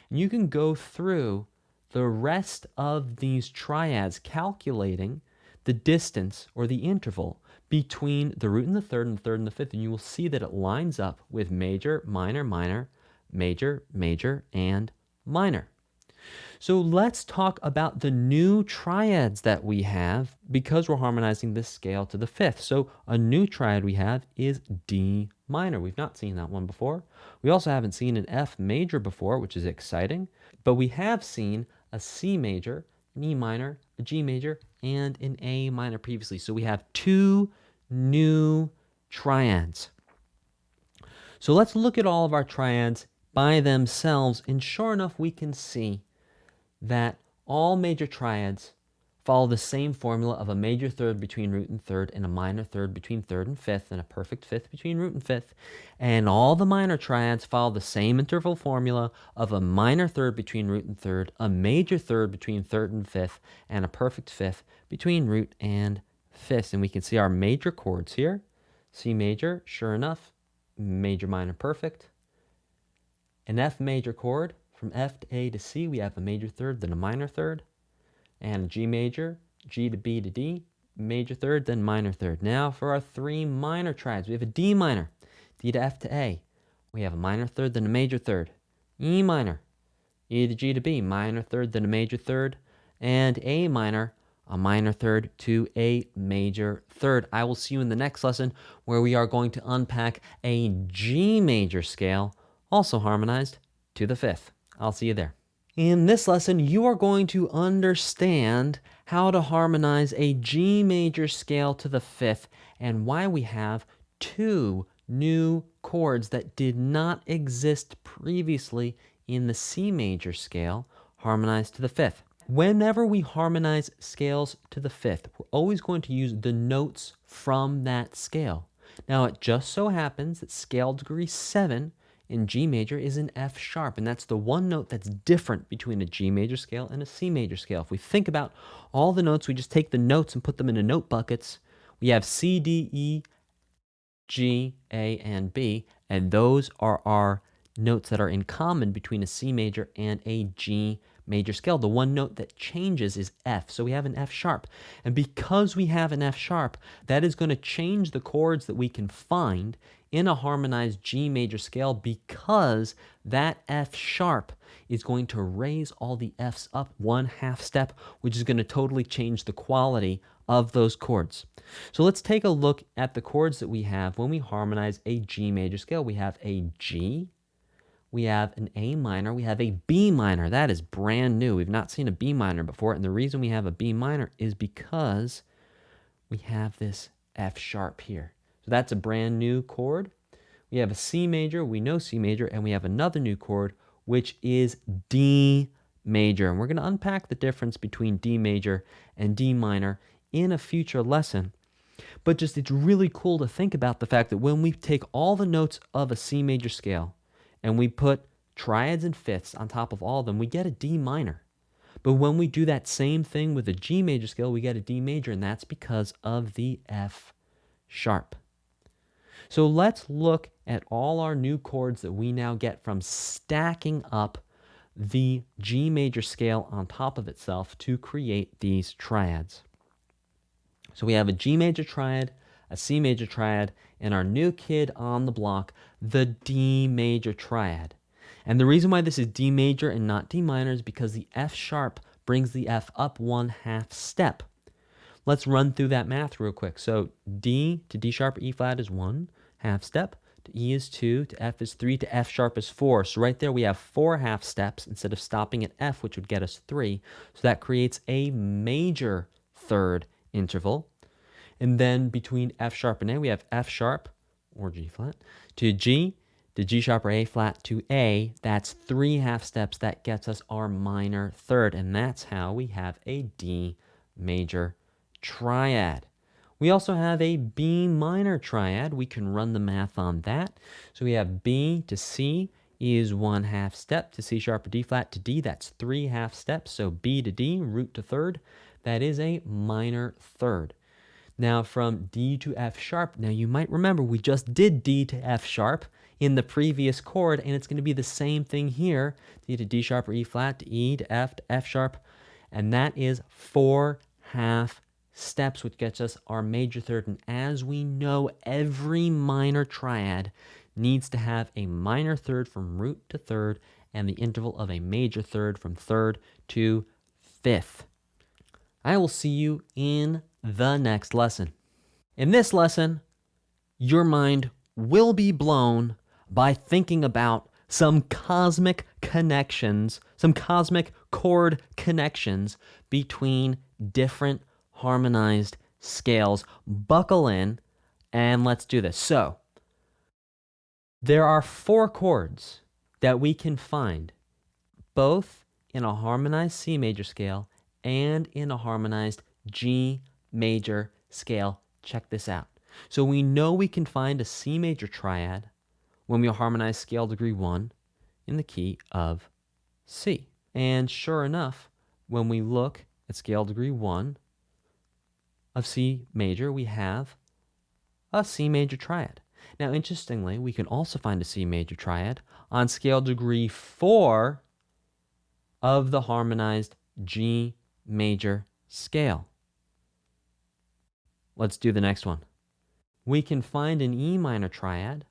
And you can go through the rest of these triads calculating the distance or the interval between the root and the third and the fifth, and you will see that it lines up with major, minor, minor, major, major, and minor. So let's talk about the new triads that we have because we're harmonizing this scale to the fifth. So a new triad we have is D minor. We've not seen that one before. We also haven't seen an F major before, which is exciting, but we have seen a C major, an E minor, a G major, and an A minor previously. So we have 2 new triads. So let's look at all of our triads by themselves, and sure enough, we can see that all major triads follow the same formula of a major third between root and third, and a minor third between third and fifth, and a perfect fifth between root and fifth. And all the minor triads follow the same interval formula of a minor third between root and third, a major third between third and fifth, and a perfect fifth between root and fifth. And we can see our major chords here. C major, sure enough, major, minor, perfect. An F major chord, from F to A to C, we have a major third, then a minor third. And G major, G to B to D, major third, then minor third. Now for our 3 minor triads, we have a D minor, D to F to A. We have a minor third, then a major third. E minor, E to G to B, minor third, then a major third. And A minor, a minor third to a major third. I will see you in the next lesson where we are going to unpack a G major scale, also harmonized to the fifth. I'll see you there. In this lesson, you are going to understand how to harmonize a G major scale to the fifth and why we have 2 new chords that did not exist previously in the C major scale harmonized to the fifth. Whenever we harmonize scales to the fifth, we're always going to use the notes from that scale. Now, it just so happens that scale degree 7 in G major is an F sharp, and that's the one note that's different between a G major scale and a C major scale. If we think about all the notes, we just take the notes and put them into note buckets. We have C, D, E, G, A, and B, and those are our notes that are in common between a C major and a G major scale. The one note that changes is F, so we have an F sharp. And because we have an F sharp, that is going to change the chords that we can find in a harmonized G major scale, because that F sharp is going to raise all the Fs up 1/2 step, which is going to totally change the quality of those chords. So let's take a look at the chords that we have when we harmonize a G major scale. We have a G, we have an A minor, we have a B minor. That is brand new. We've not seen a B minor before, and the reason we have a B minor is because we have this F sharp here. So that's a brand new chord. We have a C major, we know C major, and we have another new chord, which is D major. And we're going to unpack the difference between D major and D minor in a future lesson. But just it's really cool to think about the fact that when we take all the notes of a C major scale and we put triads and fifths on top of all of them, we get a D minor. But when we do that same thing with a G major scale, we get a D major, and that's because of the F sharp. So let's look at all our new chords that we now get from stacking up the G major scale on top of itself to create these triads. So we have a G major triad, a C major triad, and our new kid on the block, the D major triad. And the reason why this is D major and not D minor is because the F sharp brings the F up 1/2 step. Let's run through that math real quick. So D to D sharp or E flat is 1/2 step, to E is 2, to F is 3, to F sharp is 4. So right there we have 4/2 steps instead of stopping at F, which would get us 3. So that creates a major third interval. And then between F sharp and A, we have F sharp or G flat to G, to G sharp or A flat to A. That's 3/2 steps. That gets us our minor third. And that's how we have a D major triad. We also have a B minor triad. We can run the math on that. So we have B to C is 1/2 step, to C sharp or D flat to D. That's 3/2 steps. So B to D, root to third. That is a minor third. Now from D to F sharp, now you might remember we just did D to F sharp in the previous chord, and it's going to be the same thing here. D to D sharp or E flat to E to F sharp, and that is 4/2 steps, which gets us our major third. And as we know, every minor triad needs to have a minor third from root to third and the interval of a major third from third to fifth. I will see you in the next lesson. In this lesson, your mind will be blown by thinking about some cosmic connections, some cosmic chord connections between different harmonized scales. Buckle in and let's do this. So, there are 4 chords that we can find both in a harmonized C major scale and in a harmonized G major scale. Check this out. So we know we can find a C major triad when we harmonize scale degree 1 in the key of C. And sure enough, when we look at scale degree 1 of C major, we have a C major triad. Now, interestingly, we can also find a C major triad on scale degree 4 of the harmonized G major scale. Let's do the next one. We can find an E minor triad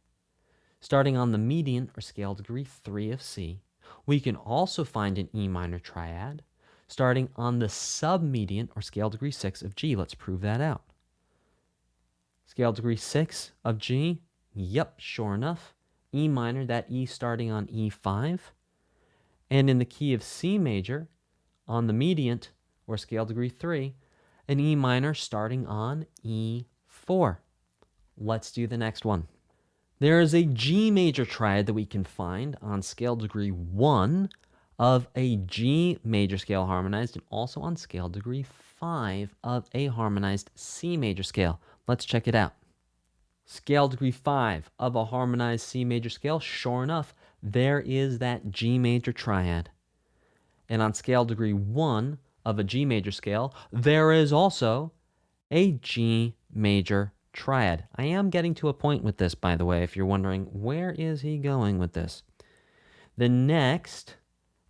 starting on the median or scale degree 3 of C. We can also find an E minor triad starting on the submedian or scale degree 6 of G. Let's prove that out. Scale degree 6 of G, yep, sure enough. E minor, that E starting on E5. And in the key of C major, on the median or scale degree 3, an E minor starting on E4. Let's do the next one. There is a G major triad that we can find on scale degree 1 of a G major scale harmonized and also on scale degree 5 of a harmonized C major scale. Let's check it out. Scale degree 5 of a harmonized C major scale, sure enough, there is that G major triad. And on scale degree 1 of a G major scale, there is also a G major triad. I am getting to a point with this, by the way, if you're wondering, where is he going with this? The next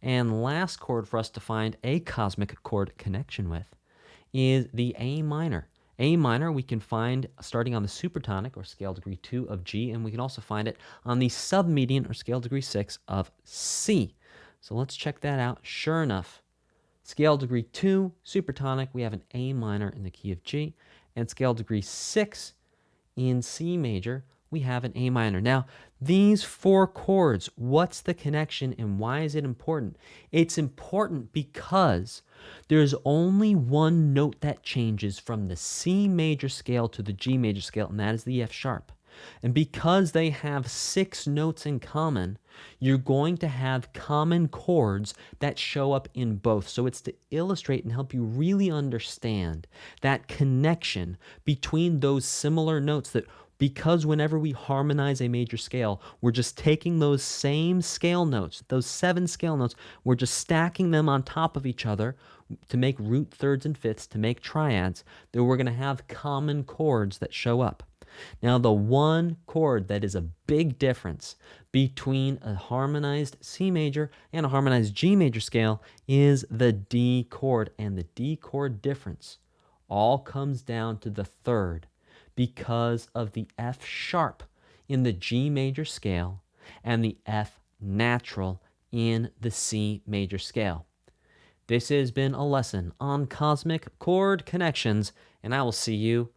and last chord for us to find a cosmic chord connection with is the A minor. A minor we can find starting on the supertonic or scale degree 2 of G, and we can also find it on the submedian or scale degree 6 of C. So let's check that out. Sure enough, scale degree 2, supertonic, we have an A minor in the key of G, and scale degree 6 in C major, we have an A minor. Now, these 4 chords, what's the connection and why is it important? It's important because there's only one note that changes from the C major scale to the G major scale, and that is the F sharp. And because they have 6 notes in common, you're going to have common chords that show up in both. So it's to illustrate and help you really understand that connection between those similar notes, that because whenever we harmonize a major scale, we're just taking those same scale notes, those 7 scale notes, we're just stacking them on top of each other to make root thirds and fifths, to make triads, that we're going to have common chords that show up. Now, the one chord that is a big difference between a harmonized C major and a harmonized G major scale is the D chord. And the D chord difference all comes down to the third, because of the F sharp in the G major scale and the F natural in the C major scale. This has been a lesson on cosmic chord connections, and I will see you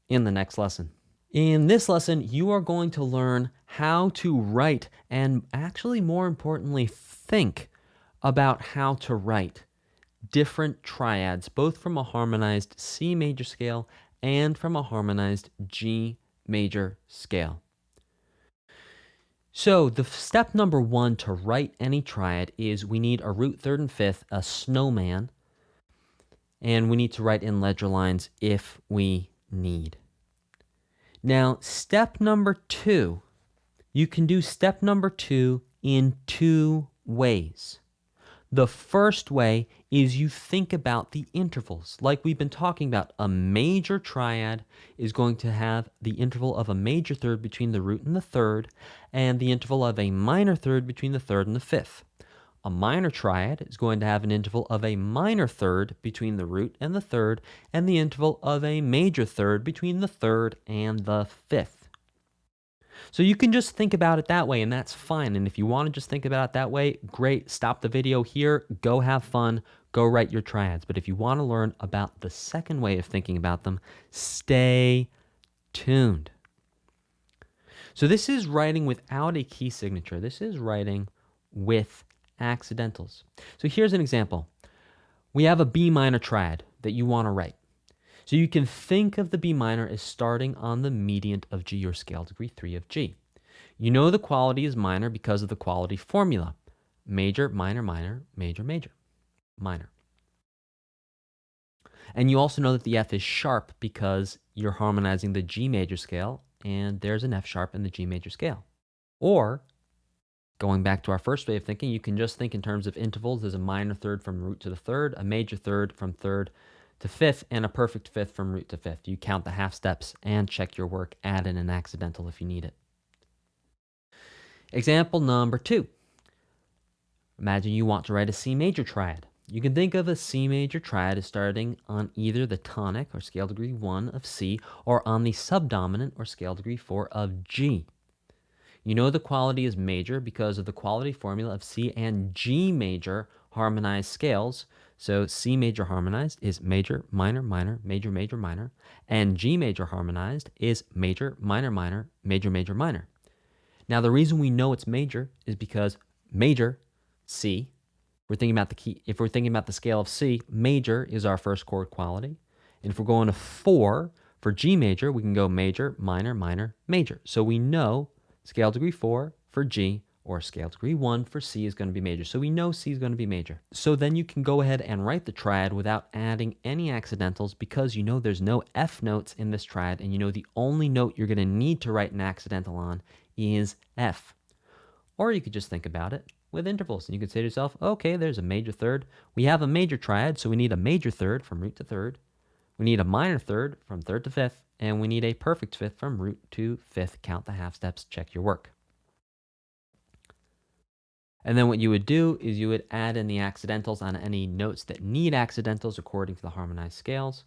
in the next lesson. In this lesson, you are going to learn how to write, and actually more importantly, think about how to write different triads, both from a harmonized C major scale and from a harmonized G major scale. So the step number 1 to write any triad is we need a root third and fifth, a snowman, and we need to write in ledger lines if we need. Now, step number 2, you can do step number 2 in 2 ways. The first way is you think about the intervals. Like we've been talking about, a major triad is going to have the interval of a major third between the root and the third, and the interval of a minor third between the third and the fifth. A minor triad is going to have an interval of a minor third between the root and the third, and the interval of a major third between the third and the fifth. So you can just think about it that way, and that's fine. And if you want to just think about it that way, great. Stop the video here, go have fun, go write your triads. But if you want to learn about the second way of thinking about them, stay tuned. So this is writing without a key signature. This is writing with accidentals. So here's an example. We have a B minor triad that you want to write. So you can think of the B minor as starting on the mediant of G, or scale degree 3 of G. You know the quality is minor because of the quality formula. Major, minor, minor, major, major, minor. And you also know that the F is sharp because you're harmonizing the G major scale, and there's an F sharp in the G major scale. Or, going back to our first way of thinking, you can just think in terms of intervals. There's a minor third from root to the third, a major third from third to fifth, and a perfect fifth from root to fifth. You count the half steps and check your work, add in an accidental if you need it. Example number 2. Imagine you want to write a C major triad. You can think of a C major triad as starting on either the tonic, or scale degree 1 of C, or on the subdominant, or scale degree 4 of G. You know the quality is major because of the quality formula of C and G major harmonized scales. So C major harmonized is major, minor, minor, major, major, minor, and G major harmonized is major, minor, minor, major, major, minor. Now the reason we know it's major is because major, C, if we're thinking about the scale of C, major is our first chord quality. And if we're going to 4 for G major, we can go major, minor, minor, major. So we know scale degree 4 for G, or scale degree 1 for C, is going to be major. So we know C is going to be major. So then you can go ahead and write the triad without adding any accidentals, because you know there's no F notes in this triad, and you know the only note you're going to need to write an accidental on is F. Or you could just think about it with intervals, and you could say to yourself, okay, there's a major third. We have a major triad, so we need a major third from root to third. We need a minor third from third to fifth, and we need a perfect fifth from root to fifth. Count the half steps, check your work. And then what you would do is you would add in the accidentals on any notes that need accidentals according to the harmonized scales,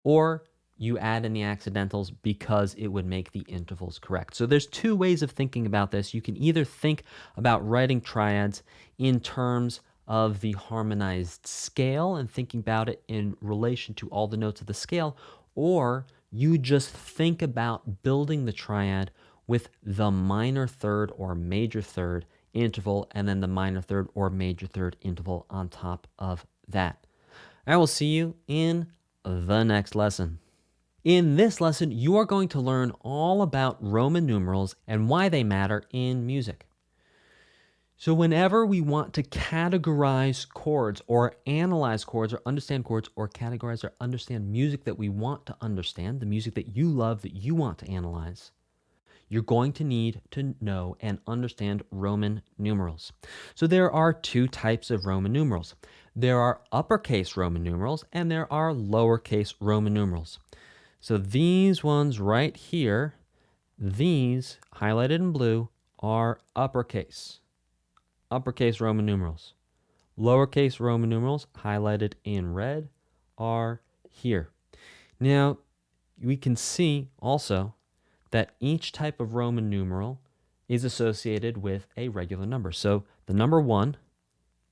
or you add in the accidentals because it would make the intervals correct. So there's 2 ways of thinking about this. You can either think about writing triads in terms of the harmonized scale and thinking about it in relation to all the notes of the scale, or you just think about building the triad with the minor third or major third interval, and then the minor third or major third interval on top of that. I will see you in the next lesson. In this lesson, you are going to learn all about Roman numerals and why they matter in music. So whenever we want to categorize chords or analyze chords or understand chords or categorize or understand music that we want to understand, the music that you love that you want to analyze, you're going to need to know and understand Roman numerals. So there are two types of Roman numerals. There are uppercase Roman numerals and there are lowercase Roman numerals. So these ones right here, these highlighted in blue, are uppercase Roman numerals. Lowercase Roman numerals highlighted in red are here. Now, we can see also that each type of Roman numeral is associated with a regular number. So the number 1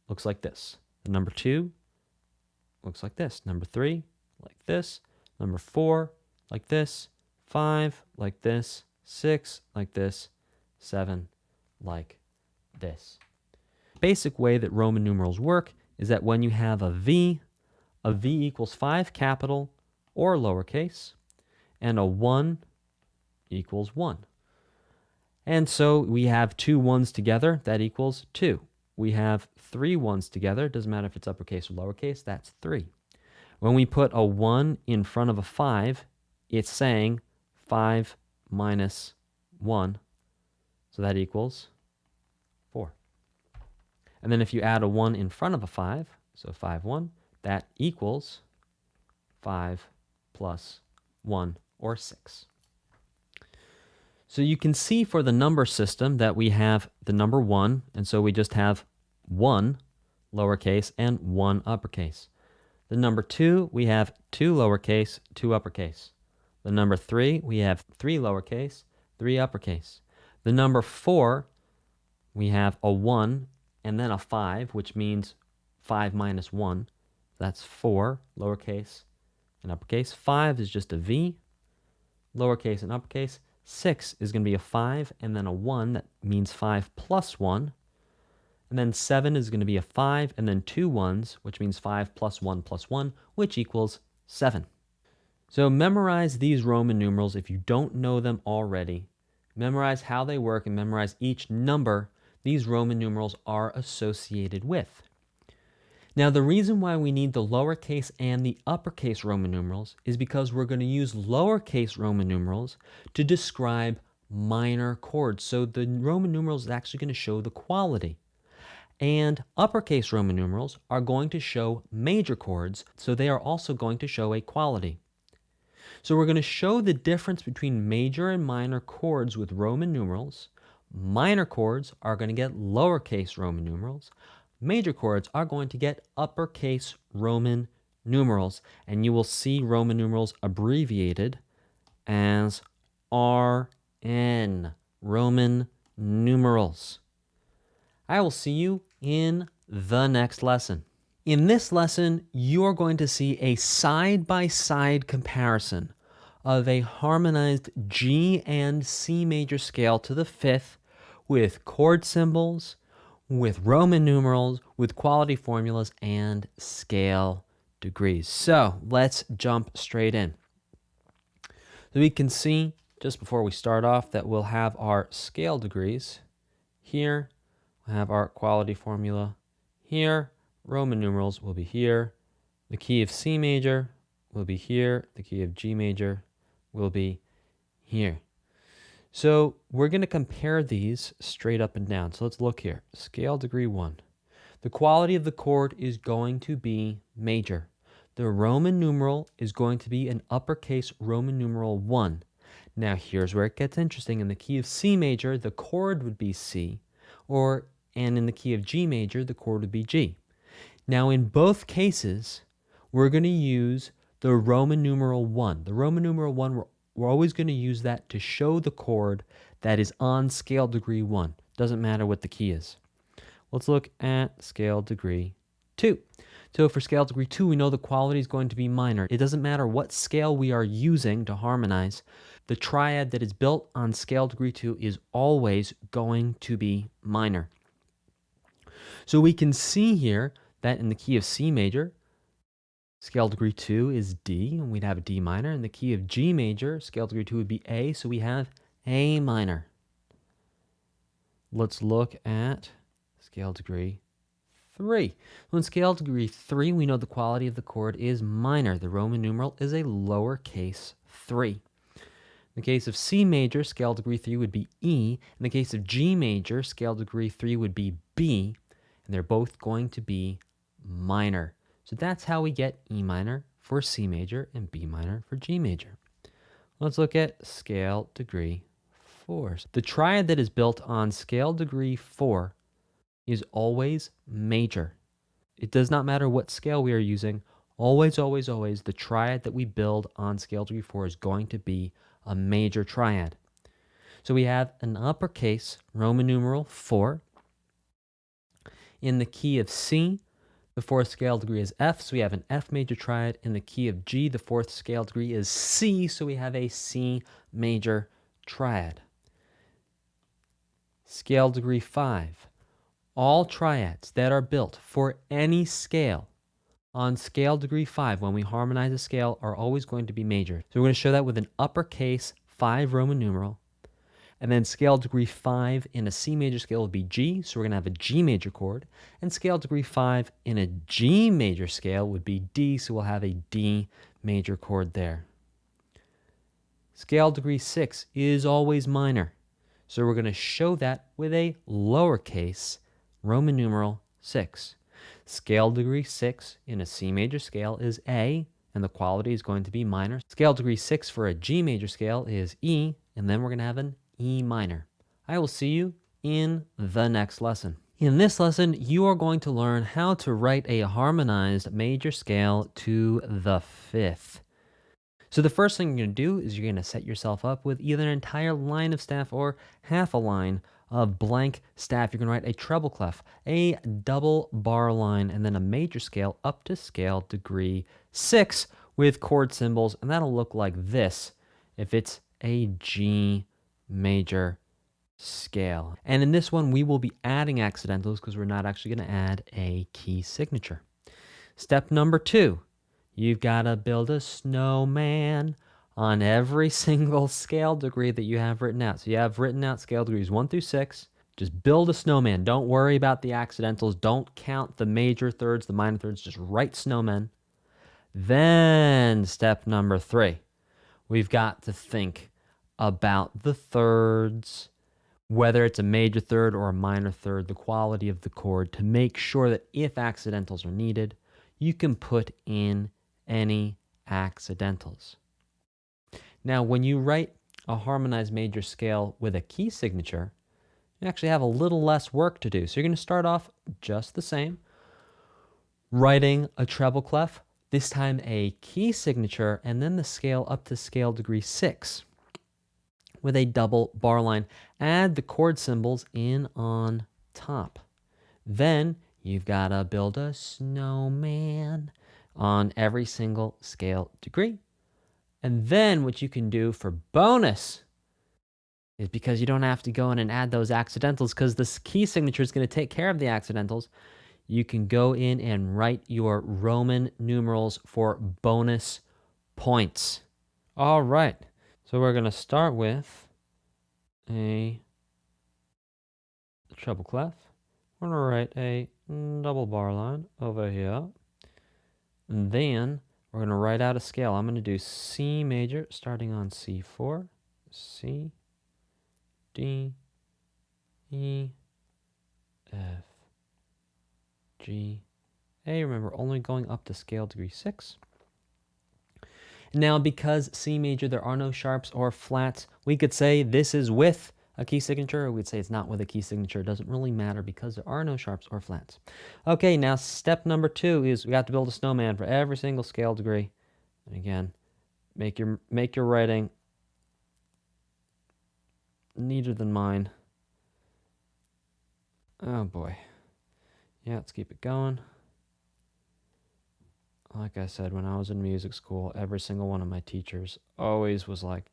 looks like this. The number 2 looks like this. Number 3 like this. Number 4 like this. 5 like this. 6 like this. 7 like this. Basic way that Roman numerals work is that when you have a V equals 5 capital or lowercase, and a 1 equals 1. And so we have 2 1s together, that equals 2. We have 3 1s together, doesn't matter if it's uppercase or lowercase, that's 3. When we put a 1 in front of a 5, it's saying 5 minus 1, so that equals 4. And then if you add a 1 in front of a 5, so 5, 1, that equals 5 plus 1, or 6. So you can see for the number system that we have the number 1, and so we just have 1 lowercase and 1 uppercase. The number 2, we have 2 lowercase, 2 uppercase. The number 3, we have 3 lowercase, 3 uppercase. The number 4, we have a 1 and then a 5, which means 5 minus 1. That's 4 lowercase and uppercase. 5 is just a V, lowercase and uppercase. 6 is going to be a 5 and then a 1. That means 5 plus 1. And then 7 is going to be a 5 and then 2 1s, which means 5 plus 1, which equals 7. So memorize these Roman numerals if you don't know them already. Memorize how they work and memorize each number these Roman numerals are associated with. Now, the reason why we need the lowercase and the uppercase Roman numerals is because we're going to use lowercase Roman numerals to describe minor chords. So the Roman numerals is actually going to show the quality. And uppercase Roman numerals are going to show major chords, so they are also going to show a quality. So we're going to show the difference between major and minor chords with Roman numerals. Minor chords are going to get lowercase Roman numerals. Major chords are going to get uppercase Roman numerals. And you will see Roman numerals abbreviated as RN, Roman numerals. I will see you in the next lesson. In this lesson, you are going to see a side-by-side comparison of a harmonized G and C major scale to the 5th with chord symbols, with Roman numerals, with quality formulas, and scale degrees. So let's jump straight in. So we can see just before we start off that we'll have our scale degrees here. We'll have our quality formula here. Roman numerals will be here. The key of C major will be here. The key of G major will be here. So we're going to compare these straight up and down. So let's look here. Scale degree 1. The quality of the chord is going to be major. The Roman numeral is going to be an uppercase Roman numeral 1. Now here's where it gets interesting. In the key of C major, the chord would be C, and in the key of G major, the chord would be G. Now in both cases, we're going to use the Roman numeral 1. The Roman numeral 1, we're always going to use that to show the chord that is on scale degree 1. Doesn't matter what the key is. Let's look at scale degree 2. So for scale degree 2, we know the quality is going to be minor. It doesn't matter what scale we are using to harmonize. The triad that is built on scale degree 2 is always going to be minor. So we can see here that in the key of C major, Scale degree 2 is D, and we'd have a D minor. In the key of G major, scale degree 2 would be A, so we have A minor. Let's look at scale degree 3. So in scale degree 3, we know the quality of the chord is minor. The Roman numeral is a lowercase 3. In the case of C major, scale degree 3 would be E. In the case of G major, scale degree 3 would be B. And they're both going to be minor. So that's how we get E minor for C major and B minor for G major. Let's look at scale degree 4. The triad that is built on scale degree 4 is always major. It does not matter what scale we are using. Always, always, always, the triad that we build on scale degree 4 is going to be a major triad. So we have an uppercase Roman numeral 4. In the key of C, the fourth scale degree is F, so we have an F major triad. In the key of G, the fourth scale degree is C, so we have a C major triad. Scale degree 5. All triads that are built for any scale on scale degree 5, when we harmonize a scale, are always going to be major. So we're going to show that with an uppercase 5 Roman numeral. And then scale degree 5 in a C major scale would be G, so we're going to have a G major chord. And scale degree 5 in a G major scale would be D, so we'll have a D major chord there. Scale degree 6 is always minor, so we're going to show that with a lowercase Roman numeral 6. Scale degree 6 in a C major scale is A, and the quality is going to be minor. Scale degree 6 for a G major scale is E, and then we're going to have an E minor. I will see you in the next lesson. In this lesson, you are going to learn how to write a harmonized major scale to the 5th. So the first thing you're going to do is you're going to set yourself up with either an entire line of staff or half a line of blank staff. You're going to write a treble clef, a double bar line, and then a major scale up to scale degree 6 with chord symbols, and that'll look like this if it's a G major scale. And in this one, we will be adding accidentals because we're not actually going to add a key signature. Step number 2, you've got to build a snowman on every single scale degree that you have written out. So you have written out scale degrees 1 through 6. Just build a snowman. Don't worry about the accidentals. Don't count the major thirds, the minor thirds. Just write snowmen. Then step number 3, we've got to think about the thirds, whether it's a major third or a minor third, the quality of the chord, to make sure that if accidentals are needed, you can put in any accidentals. Now, when you write a harmonized major scale with a key signature, you actually have a little less work to do. So you're going to start off just the same, writing a treble clef, this time a key signature, and then the scale up to scale degree 6 with a double bar line. Add the chord symbols in on top. Then you've got to build a snowman on every single scale degree. And then what you can do for bonus is, because you don't have to go in and add those accidentals because this key signature is going to take care of the accidentals, you can go in and write your Roman numerals for bonus points. All right. So we're going to start with a treble clef. We're going to write a double bar line over here. And then we're going to write out a scale. I'm going to do C major starting on C4, C, D, E, F, G, A. Remember, only going up to scale degree 6. Now, because C major, there are no sharps or flats, we could say this is with a key signature, or we'd say it's not with a key signature. It doesn't really matter because there are no sharps or flats. Okay, now step number 2 is we have to build a snowman for every single scale degree. And again, make your writing neater than mine. Oh boy. Yeah, let's keep it going. Like I said, when I was in music school, every single one of my teachers always was like,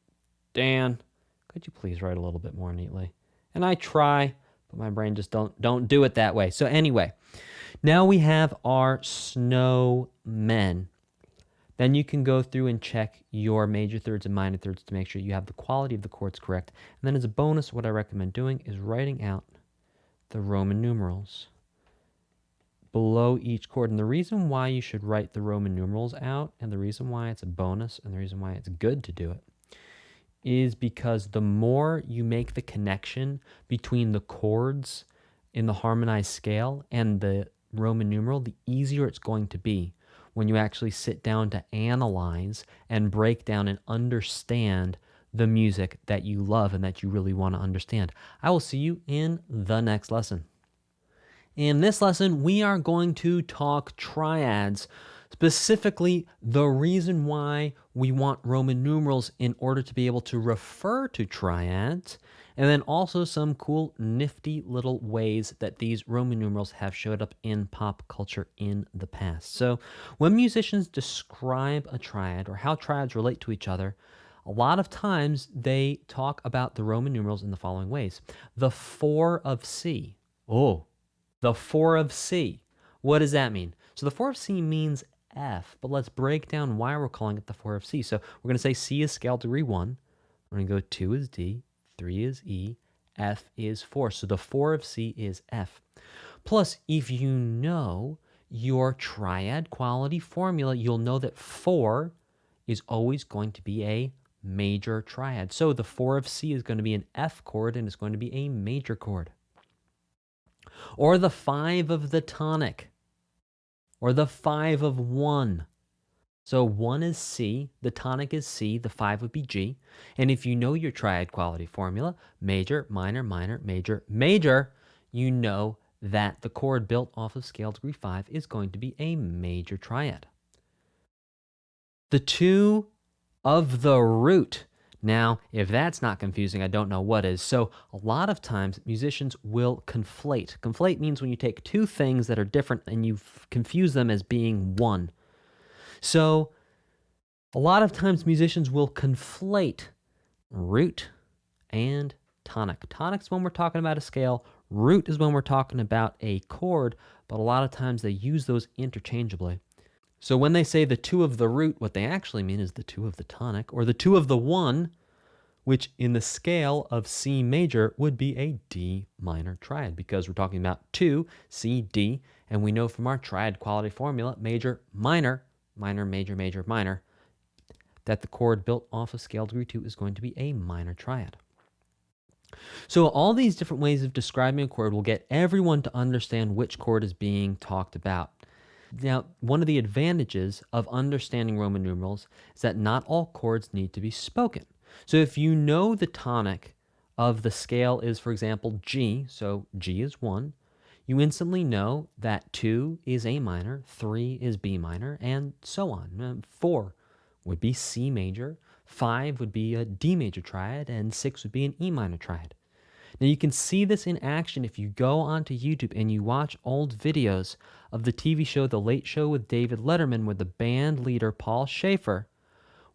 Dan, could you please write a little bit more neatly? And I try, but my brain just don't do it that way. So anyway, now we have our snowmen. Then you can go through and check your major thirds and minor thirds to make sure you have the quality of the chords correct. And then as a bonus, what I recommend doing is writing out the Roman numerals below each chord. And the reason why you should write the Roman numerals out, and the reason why it's a bonus, and the reason why it's good to do it, is because the more you make the connection between the chords in the harmonized scale and the Roman numeral, the easier it's going to be when you actually sit down to analyze and break down and understand the music that you love and that you really want to understand. I will see you in the next lesson. In this lesson, we are going to talk triads, specifically the reason why we want Roman numerals in order to be able to refer to triads, and then also some cool, nifty little ways that these Roman numerals have showed up in pop culture in the past. So when musicians describe a triad or how triads relate to each other, a lot of times they talk about the Roman numerals in the following ways. The 4 of C. Oh, the 4 of C. What does that mean? So the 4 of C means F, but let's break down why we're calling it the 4 of C. So we're going to say C is scale degree 1. We're going to go 2 is D, 3 is E, F is 4. So the 4 of C is F. Plus, if you know your triad quality formula, you'll know that 4 is always going to be a major triad. So the 4 of C is going to be an F chord and it's going to be a major chord. Or the 5 of the tonic, or the 5 of 1. So 1 is C, the tonic is C, the 5 would be G. And if you know your triad quality formula, major, minor, minor, major, major, you know that the chord built off of scale degree 5 is going to be a major triad. The 2 of the root. Now, if that's not confusing, I don't know what is. So a lot of times musicians will conflate. Conflate means when you take two things that are different and you confuse them as being one. So a lot of times musicians will conflate root and tonic. Tonic is when we're talking about a scale. Root is when we're talking about a chord, but a lot of times they use those interchangeably. So when they say the 2 of the root, what they actually mean is the 2 of the tonic, or the 2 of the 1, which in the scale of C major would be a D minor triad, because we're talking about 2, C, D, and we know from our triad quality formula, major, minor, minor, major, major, minor, that the chord built off of scale degree 2 is going to be a minor triad. So all these different ways of describing a chord will get everyone to understand which chord is being talked about. Now, one of the advantages of understanding Roman numerals is that not all chords need to be spoken. So if you know the tonic of the scale is, for example, G, so G is 1, you instantly know that 2 is A minor, 3 is B minor, and so on. 4 would be C major, 5 would be a D major triad, and 6 would be an E minor triad. Now you can see this in action if you go onto YouTube and you watch old videos of the TV show The Late Show with David Letterman, where the band leader Paul Schaefer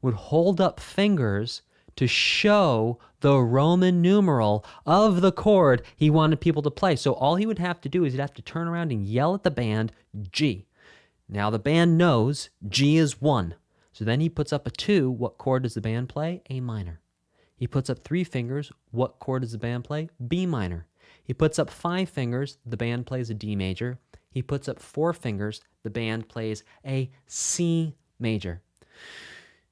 would hold up fingers to show the Roman numeral of the chord he wanted people to play. So all he would have to do is he'd have to turn around and yell at the band, G. Now the band knows G is 1. So then he puts up a 2. What chord does the band play? A minor. He puts up 3 fingers. What chord does the band play? B minor. He puts up 5 fingers. The band plays a D major. He puts up 4 fingers. The band plays a C major.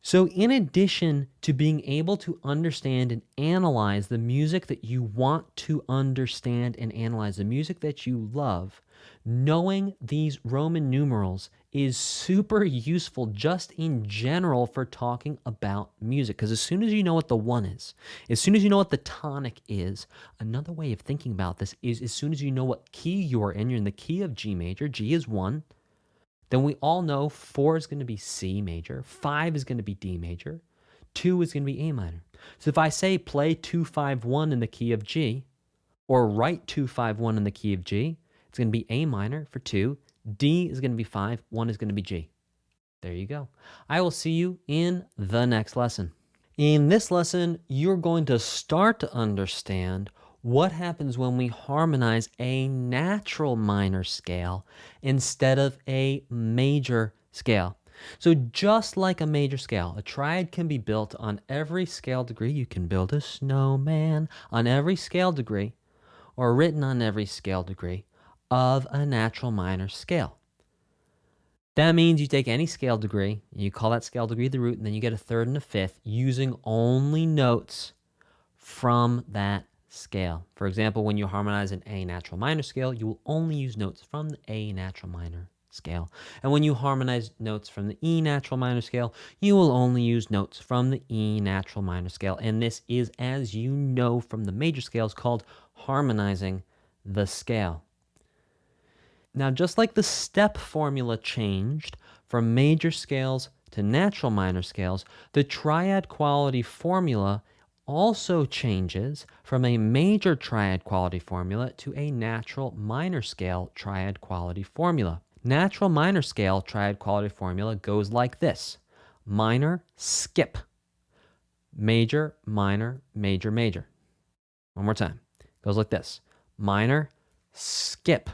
So in addition to being able to understand and analyze the music that you want to understand and analyze, the music that you love, knowing these Roman numerals is super useful just in general for talking about music. Because as soon as you know what the 1 is, as soon as you know what the tonic is, another way of thinking about this is as soon as you know what key you're in the key of G major, G is 1, then we all know 4 is going to be C major, 5 is going to be D major, 2 is going to be A minor. So if I say play 2-5-1 in the key of G, or write 2-5-1 in the key of G, it's going to be A minor for 2, D is going to be 5, 1 is going to be G. There you go. I will see you in the next lesson. In this lesson, you're going to start to understand what happens when we harmonize a natural minor scale instead of a major scale. So just like a major scale, a triad can be built on every scale degree. You can build a snowman on every scale degree or written on every scale degree of a natural minor scale. That means you take any scale degree, you call that scale degree the root, and then you get a third and a fifth using only notes from that scale. For example, when you harmonize an A natural minor scale, you will only use notes from the A natural minor scale. And when you harmonize notes from the E natural minor scale, you will only use notes from the E natural minor scale. And this is, as you know from the major scales, called harmonizing the scale. Now, just like the step formula changed from major scales to natural minor scales, the triad quality formula also changes from a major triad quality formula to a natural minor scale triad quality formula. Natural minor scale triad quality formula goes like this: minor, skip, major, minor, major, major. One more time. It goes like this: minor, skip,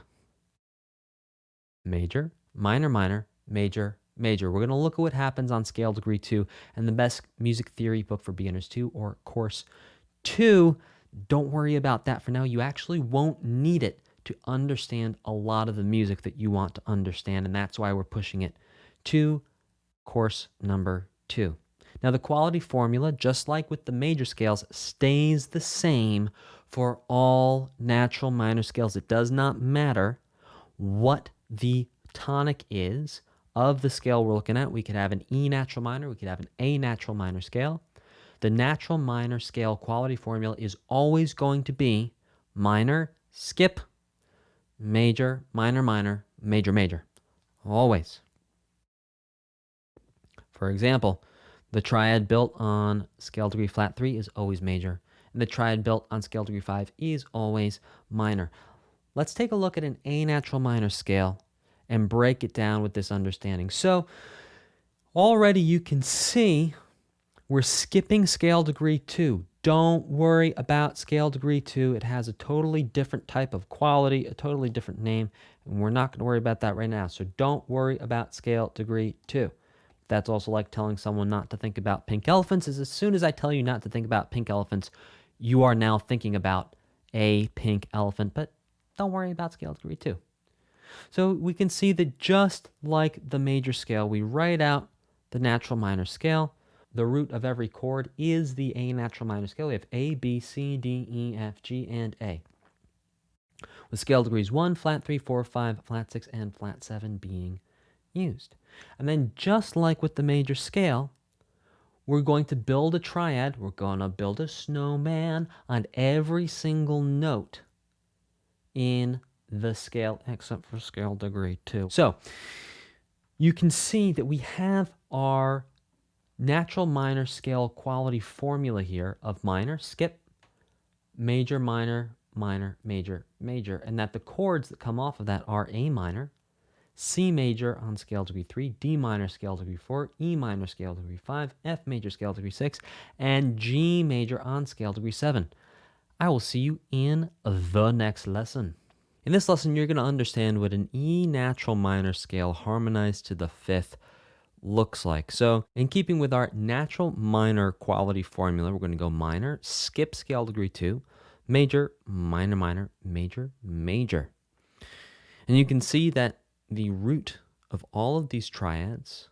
major, minor, minor, major, major. We're going to look at what happens on scale degree 2 and the best music theory book for beginners 2 or course 2. Don't worry about that for now. You actually won't need it to understand a lot of the music that you want to understand, and that's why we're pushing it to course number 2. Now, the quality formula, just like with the major scales, stays the same for all natural minor scales. It does not matter what the tonic is of the scale we're looking at. We could have an E natural minor, we could have an A natural minor scale. The natural minor scale quality formula is always going to be minor, skip, major, minor, minor, major, major. Always. For example, the triad built on scale degree flat 3 is always major, and the triad built on scale degree 5 is always minor. Let's take a look at an A natural minor scale and break it down with this understanding. So already you can see we're skipping scale degree 2. Don't worry about scale degree 2. It has a totally different type of quality, a totally different name, and we're not going to worry about that right now. So don't worry about scale degree 2. That's also like telling someone not to think about pink elephants. As soon as I tell you not to think about pink elephants, you are now thinking about a pink elephant, but don't worry about scale degree 2. So we can see that just like the major scale, we write out the natural minor scale. The root of every chord is the A natural minor scale. We have A, B, C, D, E, F, G, and A. With scale degrees 1, flat 3, 4, 5, flat 6, and flat 7 being used. And then just like with the major scale, we're going to build a triad. We're going to build a snowman on every single note in the scale, except for scale degree 2. So you can see that we have our natural minor scale quality formula here of minor, skip, major, minor, minor, major, major, and that the chords that come off of that are A minor, C major on scale degree 3, D minor scale degree 4, E minor scale degree 5, F major scale degree 6, and G major on scale degree 7. I will see you in the next lesson. In this lesson, you're going to understand what an E natural minor scale harmonized to the 5th looks like. So in keeping with our natural minor quality formula, we're going to go minor, skip scale degree 2, major, minor, minor, major, major. And you can see that the root of all of these triads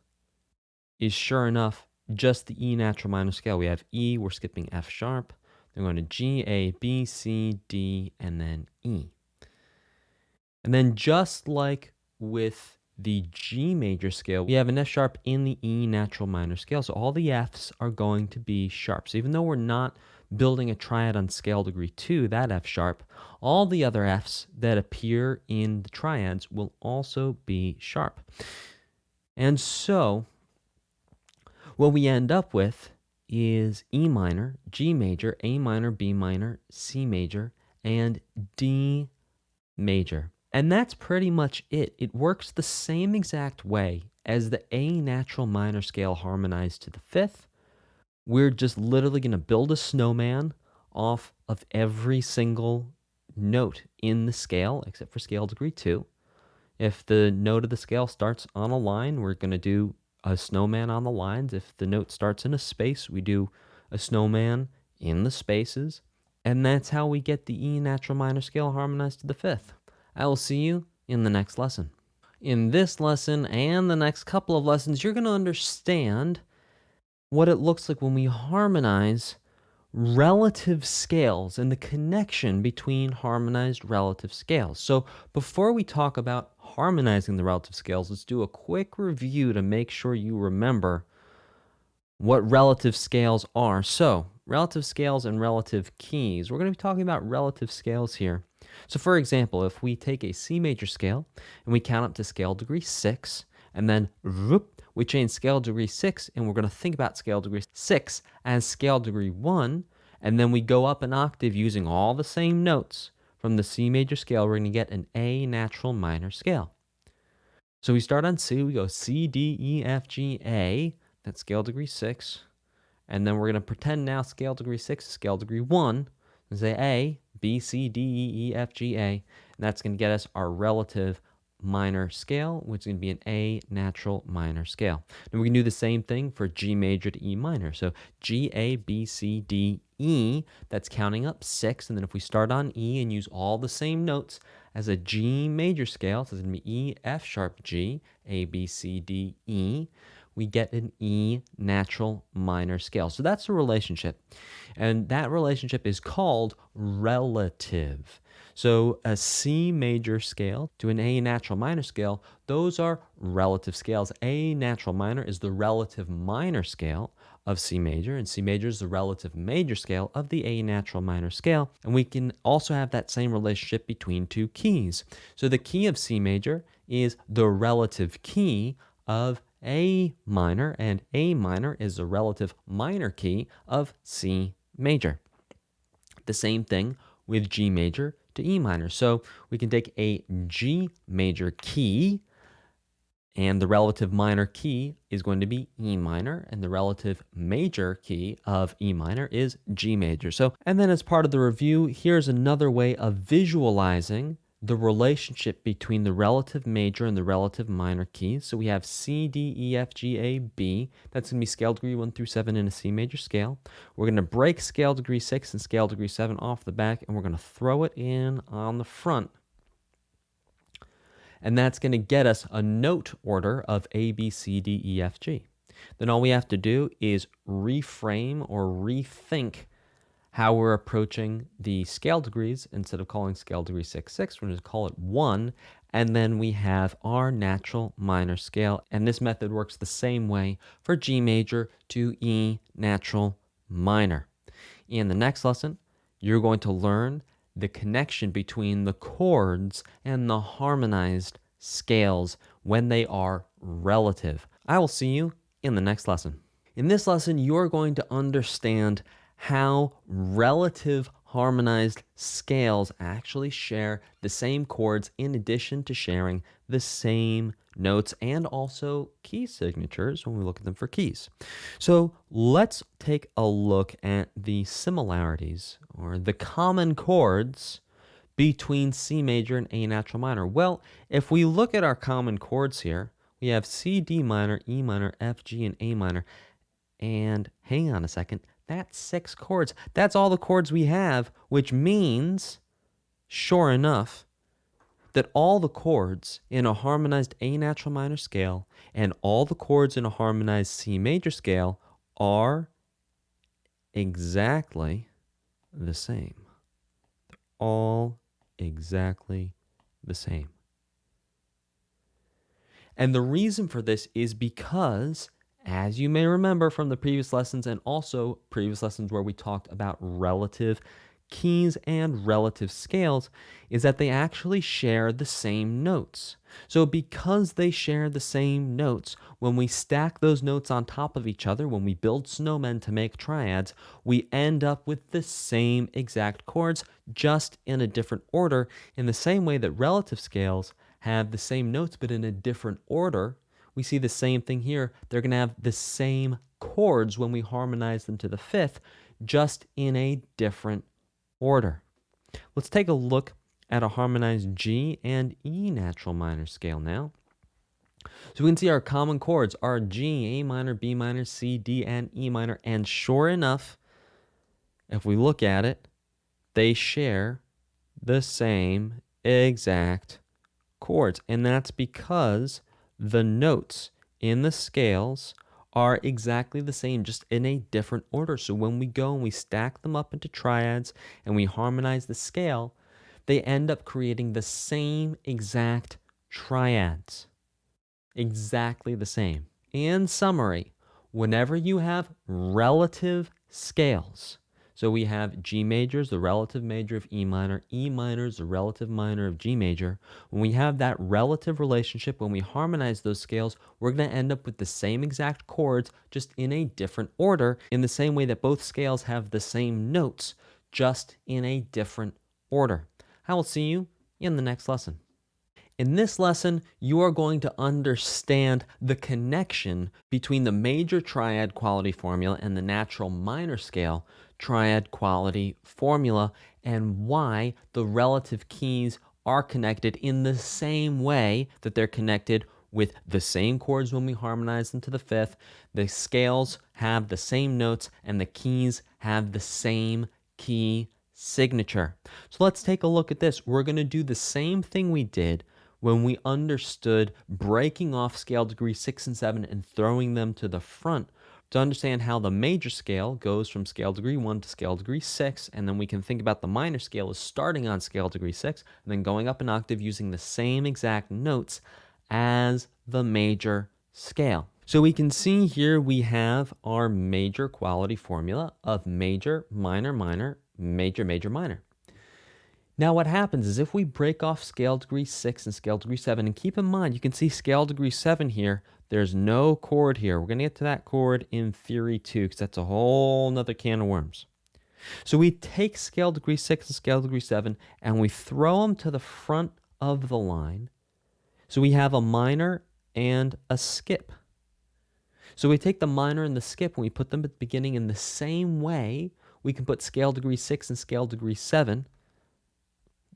is sure enough just the E natural minor scale. We have E, we're skipping F sharp, then going to G, A, B, C, D, and then E. And then just like with the G major scale, we have an F sharp in the E natural minor scale. So all the Fs are going to be sharps. Even though we're not building a triad on scale degree 2, that F sharp, all the other Fs that appear in the triads will also be sharp. And so what we end up with is E minor, G major, A minor, B minor, C major, and D major. And that's pretty much it. It works the same exact way as the A natural minor scale harmonized to the 5th. We're just literally going to build a snowman off of every single note in the scale, except for scale degree 2. If the note of the scale starts on a line, we're going to do a snowman on the lines. If the note starts in a space, we do a snowman in the spaces. And that's how we get the E natural minor scale harmonized to the fifth. I will see you in the next lesson. In this lesson and the next couple of lessons, you're going to understand what it looks like when we harmonize relative scales and the connection between harmonized relative scales. So before we talk about harmonizing the relative scales, let's do a quick review to make sure you remember what relative scales are. So relative scales and relative keys. We're going to be talking about relative scales here. So for example, if we take a C major scale and we count up to scale degree 6, and then we change scale degree 6, and we're going to think about scale degree 6 as scale degree 1, and then we go up an octave using all the same notes from the C major scale, we're going to get an A natural minor scale. So we start on C, we go C, D, E, F, G, A, that's scale degree 6, and then we're going to pretend now scale degree 6 is scale degree 1, and say A, B, C, D, E, E, F, G, A, and that's going to get us our relative minor scale, which is going to be an A natural minor scale. And we can do the same thing for G major to E minor. So G, A, B, C, D, E, that's counting up 6, and then if we start on E and use all the same notes as a G major scale, so it's going to be E, F sharp, G, A, B, C, D, E, we get an E natural minor scale. So that's a relationship. And that relationship is called relative. So a C major scale to an A natural minor scale, those are relative scales. A natural minor is the relative minor scale of C major, and C major is the relative major scale of the A natural minor scale. And we can also have that same relationship between two keys. So the key of C major is the relative key of A minor, and A minor is the relative minor key of C major. The same thing with G major to E minor. So we can take a G major key, and the relative minor key is going to be E minor, and the relative major key of E minor is G major. So, and then as part of the review, here's another way of visualizing the relationship between the relative major and the relative minor keys. So we have C, D, E, F, G, A, B. That's going to be scale degree 1 through 7 in a C major scale. We're going to break scale degree 6 and scale degree 7 off the back, and we're going to throw it in on the front. And that's going to get us a note order of A, B, C, D, E, F, G. Then all we have to do is reframe or rethink how we're approaching the scale degrees. Instead of calling scale degree 6, 6, we're going to call it 1, and then we have our natural minor scale. And this method works the same way for G major to E natural minor. In the next lesson, you're going to learn the connection between the chords and the harmonized scales when they are relative. I will see you in the next lesson. In this lesson, you're going to understand how relative harmonized scales actually share the same chords in addition to sharing the same notes and also key signatures when we look at them for keys. So let's take a look at the similarities or the common chords between C major and A natural minor. Well, if we look at our common chords here, we have C, D minor, E minor, F, G, and A minor. And hang on a second, that's 6 chords. That's all the chords we have, which means, sure enough, that all the chords in a harmonized A natural minor scale and all the chords in a harmonized C major scale are exactly the same. They're all exactly the same. And the reason for this is because, as you may remember from the previous lessons and also previous lessons where we talked about relative keys and relative scales, is that they actually share the same notes. So because they share the same notes, when we stack those notes on top of each other, when we build snowmen to make triads, we end up with the same exact chords, just in a different order, in the same way that relative scales have the same notes but in a different order. We see the same thing here. They're going to have the same chords when we harmonize them to the fifth, just in a different order. Let's take a look at a harmonized G and E natural minor scale now. So we can see our common chords are G, A minor, B minor, C, D, and E minor. And sure enough, if we look at it, they share the same exact chords. And that's because the notes in the scales are exactly the same, just in a different order. So when we go and we stack them up into triads and we harmonize the scale, they end up creating the same exact triads. Exactly the same. In summary, whenever you have relative scales, so we have G major is the relative major of E minor is the relative minor of G major. When we have that relative relationship, when we harmonize those scales, we're going to end up with the same exact chords, just in a different order, in the same way that both scales have the same notes, just in a different order. I will see you in the next lesson. In this lesson, you are going to understand the connection between the major triad quality formula and the natural minor scale triad quality formula, and why the relative keys are connected in the same way that they're connected with the same chords when we harmonize them to the fifth. The scales have the same notes and the keys have the same key signature. So let's take a look at this. We're going to do the same thing we did when we understood breaking off scale degree 6 and 7 and throwing them to the front, to understand how the major scale goes from scale degree 1 to scale degree 6, and then we can think about the minor scale as starting on scale degree 6 and then going up an octave using the same exact notes as the major scale. So we can see here we have our major quality formula of major, minor, minor, major, major, minor. Now what happens is if we break off scale degree 6 and scale degree 7, and keep in mind, you can see scale degree 7 here, there's no chord here. We're going to get to that chord in theory 2, because that's a whole nother can of worms. So we take scale degree 6 and scale degree 7, and we throw them to the front of the line. So we have a minor and a skip. So we take the minor and the skip, and we put them at the beginning in the same way we can put scale degree 6 and scale degree 7.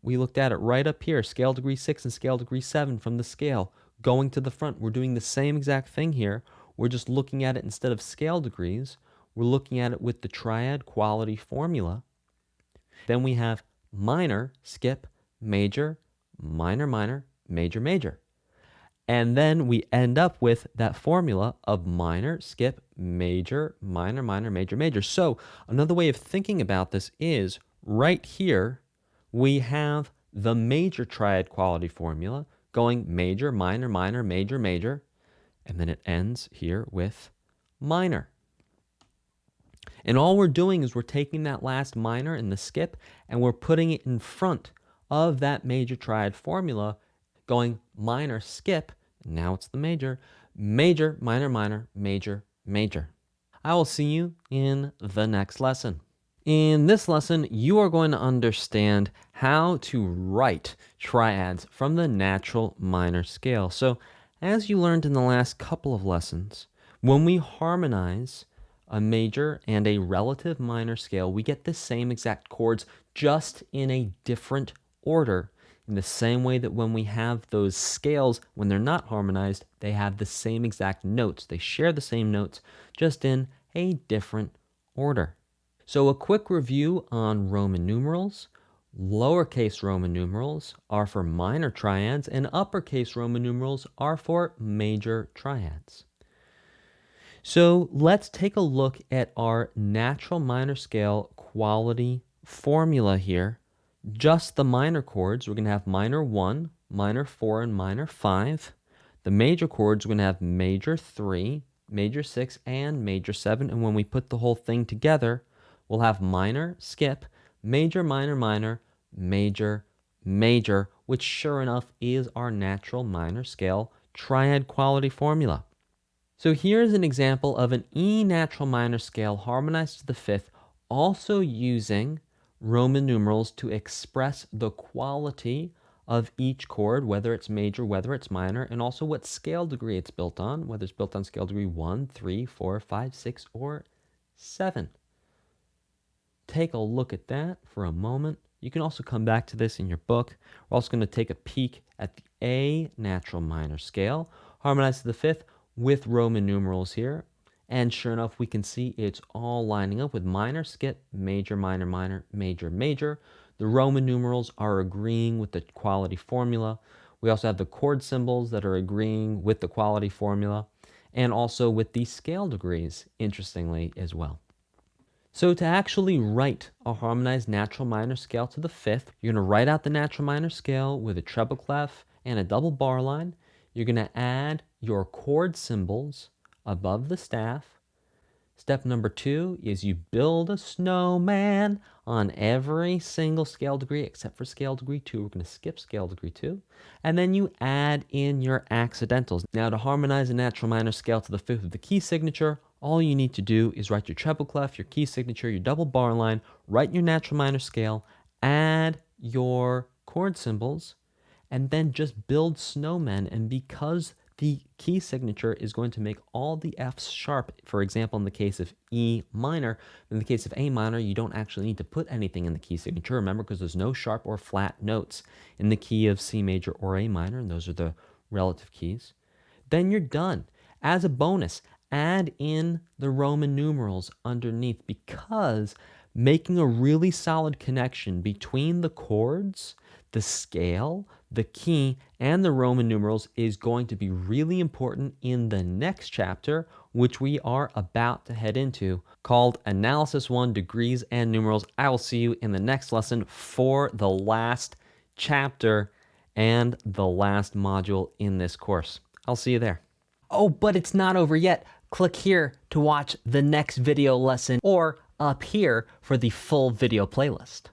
We looked at it right up here, scale degree 6 and scale degree 7 from the scale, going to the front. We're doing the same exact thing here. We're just looking at it instead of scale degrees. We're looking at it with the triad quality formula. Then we have minor, skip, major, minor, minor, major, major. And then we end up with that formula of minor, skip, major, minor, minor, major, major. So another way of thinking about this is right here, we have the major triad quality formula going major, minor, minor, major, major, and then it ends here with minor. And all we're doing is we're taking that last minor in the skip and we're putting it in front of that major triad formula, going minor, skip, now it's the major, major, minor, minor, major, major. I will see you in the next lesson. In this lesson, you are going to understand how to write triads from the natural minor scale. So, as you learned in the last couple of lessons, when we harmonize a major and a relative minor scale, we get the same exact chords, just in a different order. In the same way that when we have those scales, when they're not harmonized, they have the same exact notes. They share the same notes, just in a different order. So a quick review on Roman numerals. Lowercase Roman numerals are for minor triads, and uppercase Roman numerals are for major triads. So let's take a look at our natural minor scale quality formula here. Just the minor chords, we're going to have minor 1, minor 4, and minor 5. The major chords, we're going to have major 3, major 6, and major 7. And when we put the whole thing together, we'll have minor, skip, major, minor, minor, major, major, which sure enough is our natural minor scale triad quality formula. So here's an example of an E natural minor scale harmonized to the fifth, also using Roman numerals to express the quality of each chord, whether it's major, whether it's minor, and also what scale degree it's built on, whether it's built on scale degree 1, 3, 4, 5, 6, or 7. Take a look at that for a moment. You can also come back to this in your book. We're also going to take a peek at the A natural minor scale, Harmonized to the fifth with Roman numerals here. And sure enough, we can see it's all lining up with minor, skip, major, minor, minor, major, major. The Roman numerals are agreeing with the quality formula. We also have the chord symbols that are agreeing with the quality formula, and also with the scale degrees, interestingly, as well. So to actually write a harmonized natural minor scale to the fifth, you're going to write out the natural minor scale with a treble clef and a double bar line. You're going to add your chord symbols above the staff. Step number 2 is you build a snowman on every single scale degree except for scale degree 2. We're going to skip scale degree 2. And then you add in your accidentals. Now, to harmonize a natural minor scale to the fifth with the key signature, all you need to do is write your treble clef, your key signature, your double bar line, write your natural minor scale, add your chord symbols, and then just build snowmen. And because the key signature is going to make all the Fs sharp, for example, in the case of E minor, in the case of A minor, you don't actually need to put anything in the key signature, remember, because there's no sharp or flat notes in the key of C major or A minor, and those are the relative keys. Then you're done. As a bonus, add in the Roman numerals underneath, because making a really solid connection between the chords, the scale, the key, and the Roman numerals is going to be really important in the next chapter, which we are about to head into, called Analysis 1, Degrees and Numerals. I will see you in the next lesson for the last chapter and the last module in this course. I'll see you there. Oh, but it's not over yet. Click here to watch the next video lesson, or up here for the full video playlist.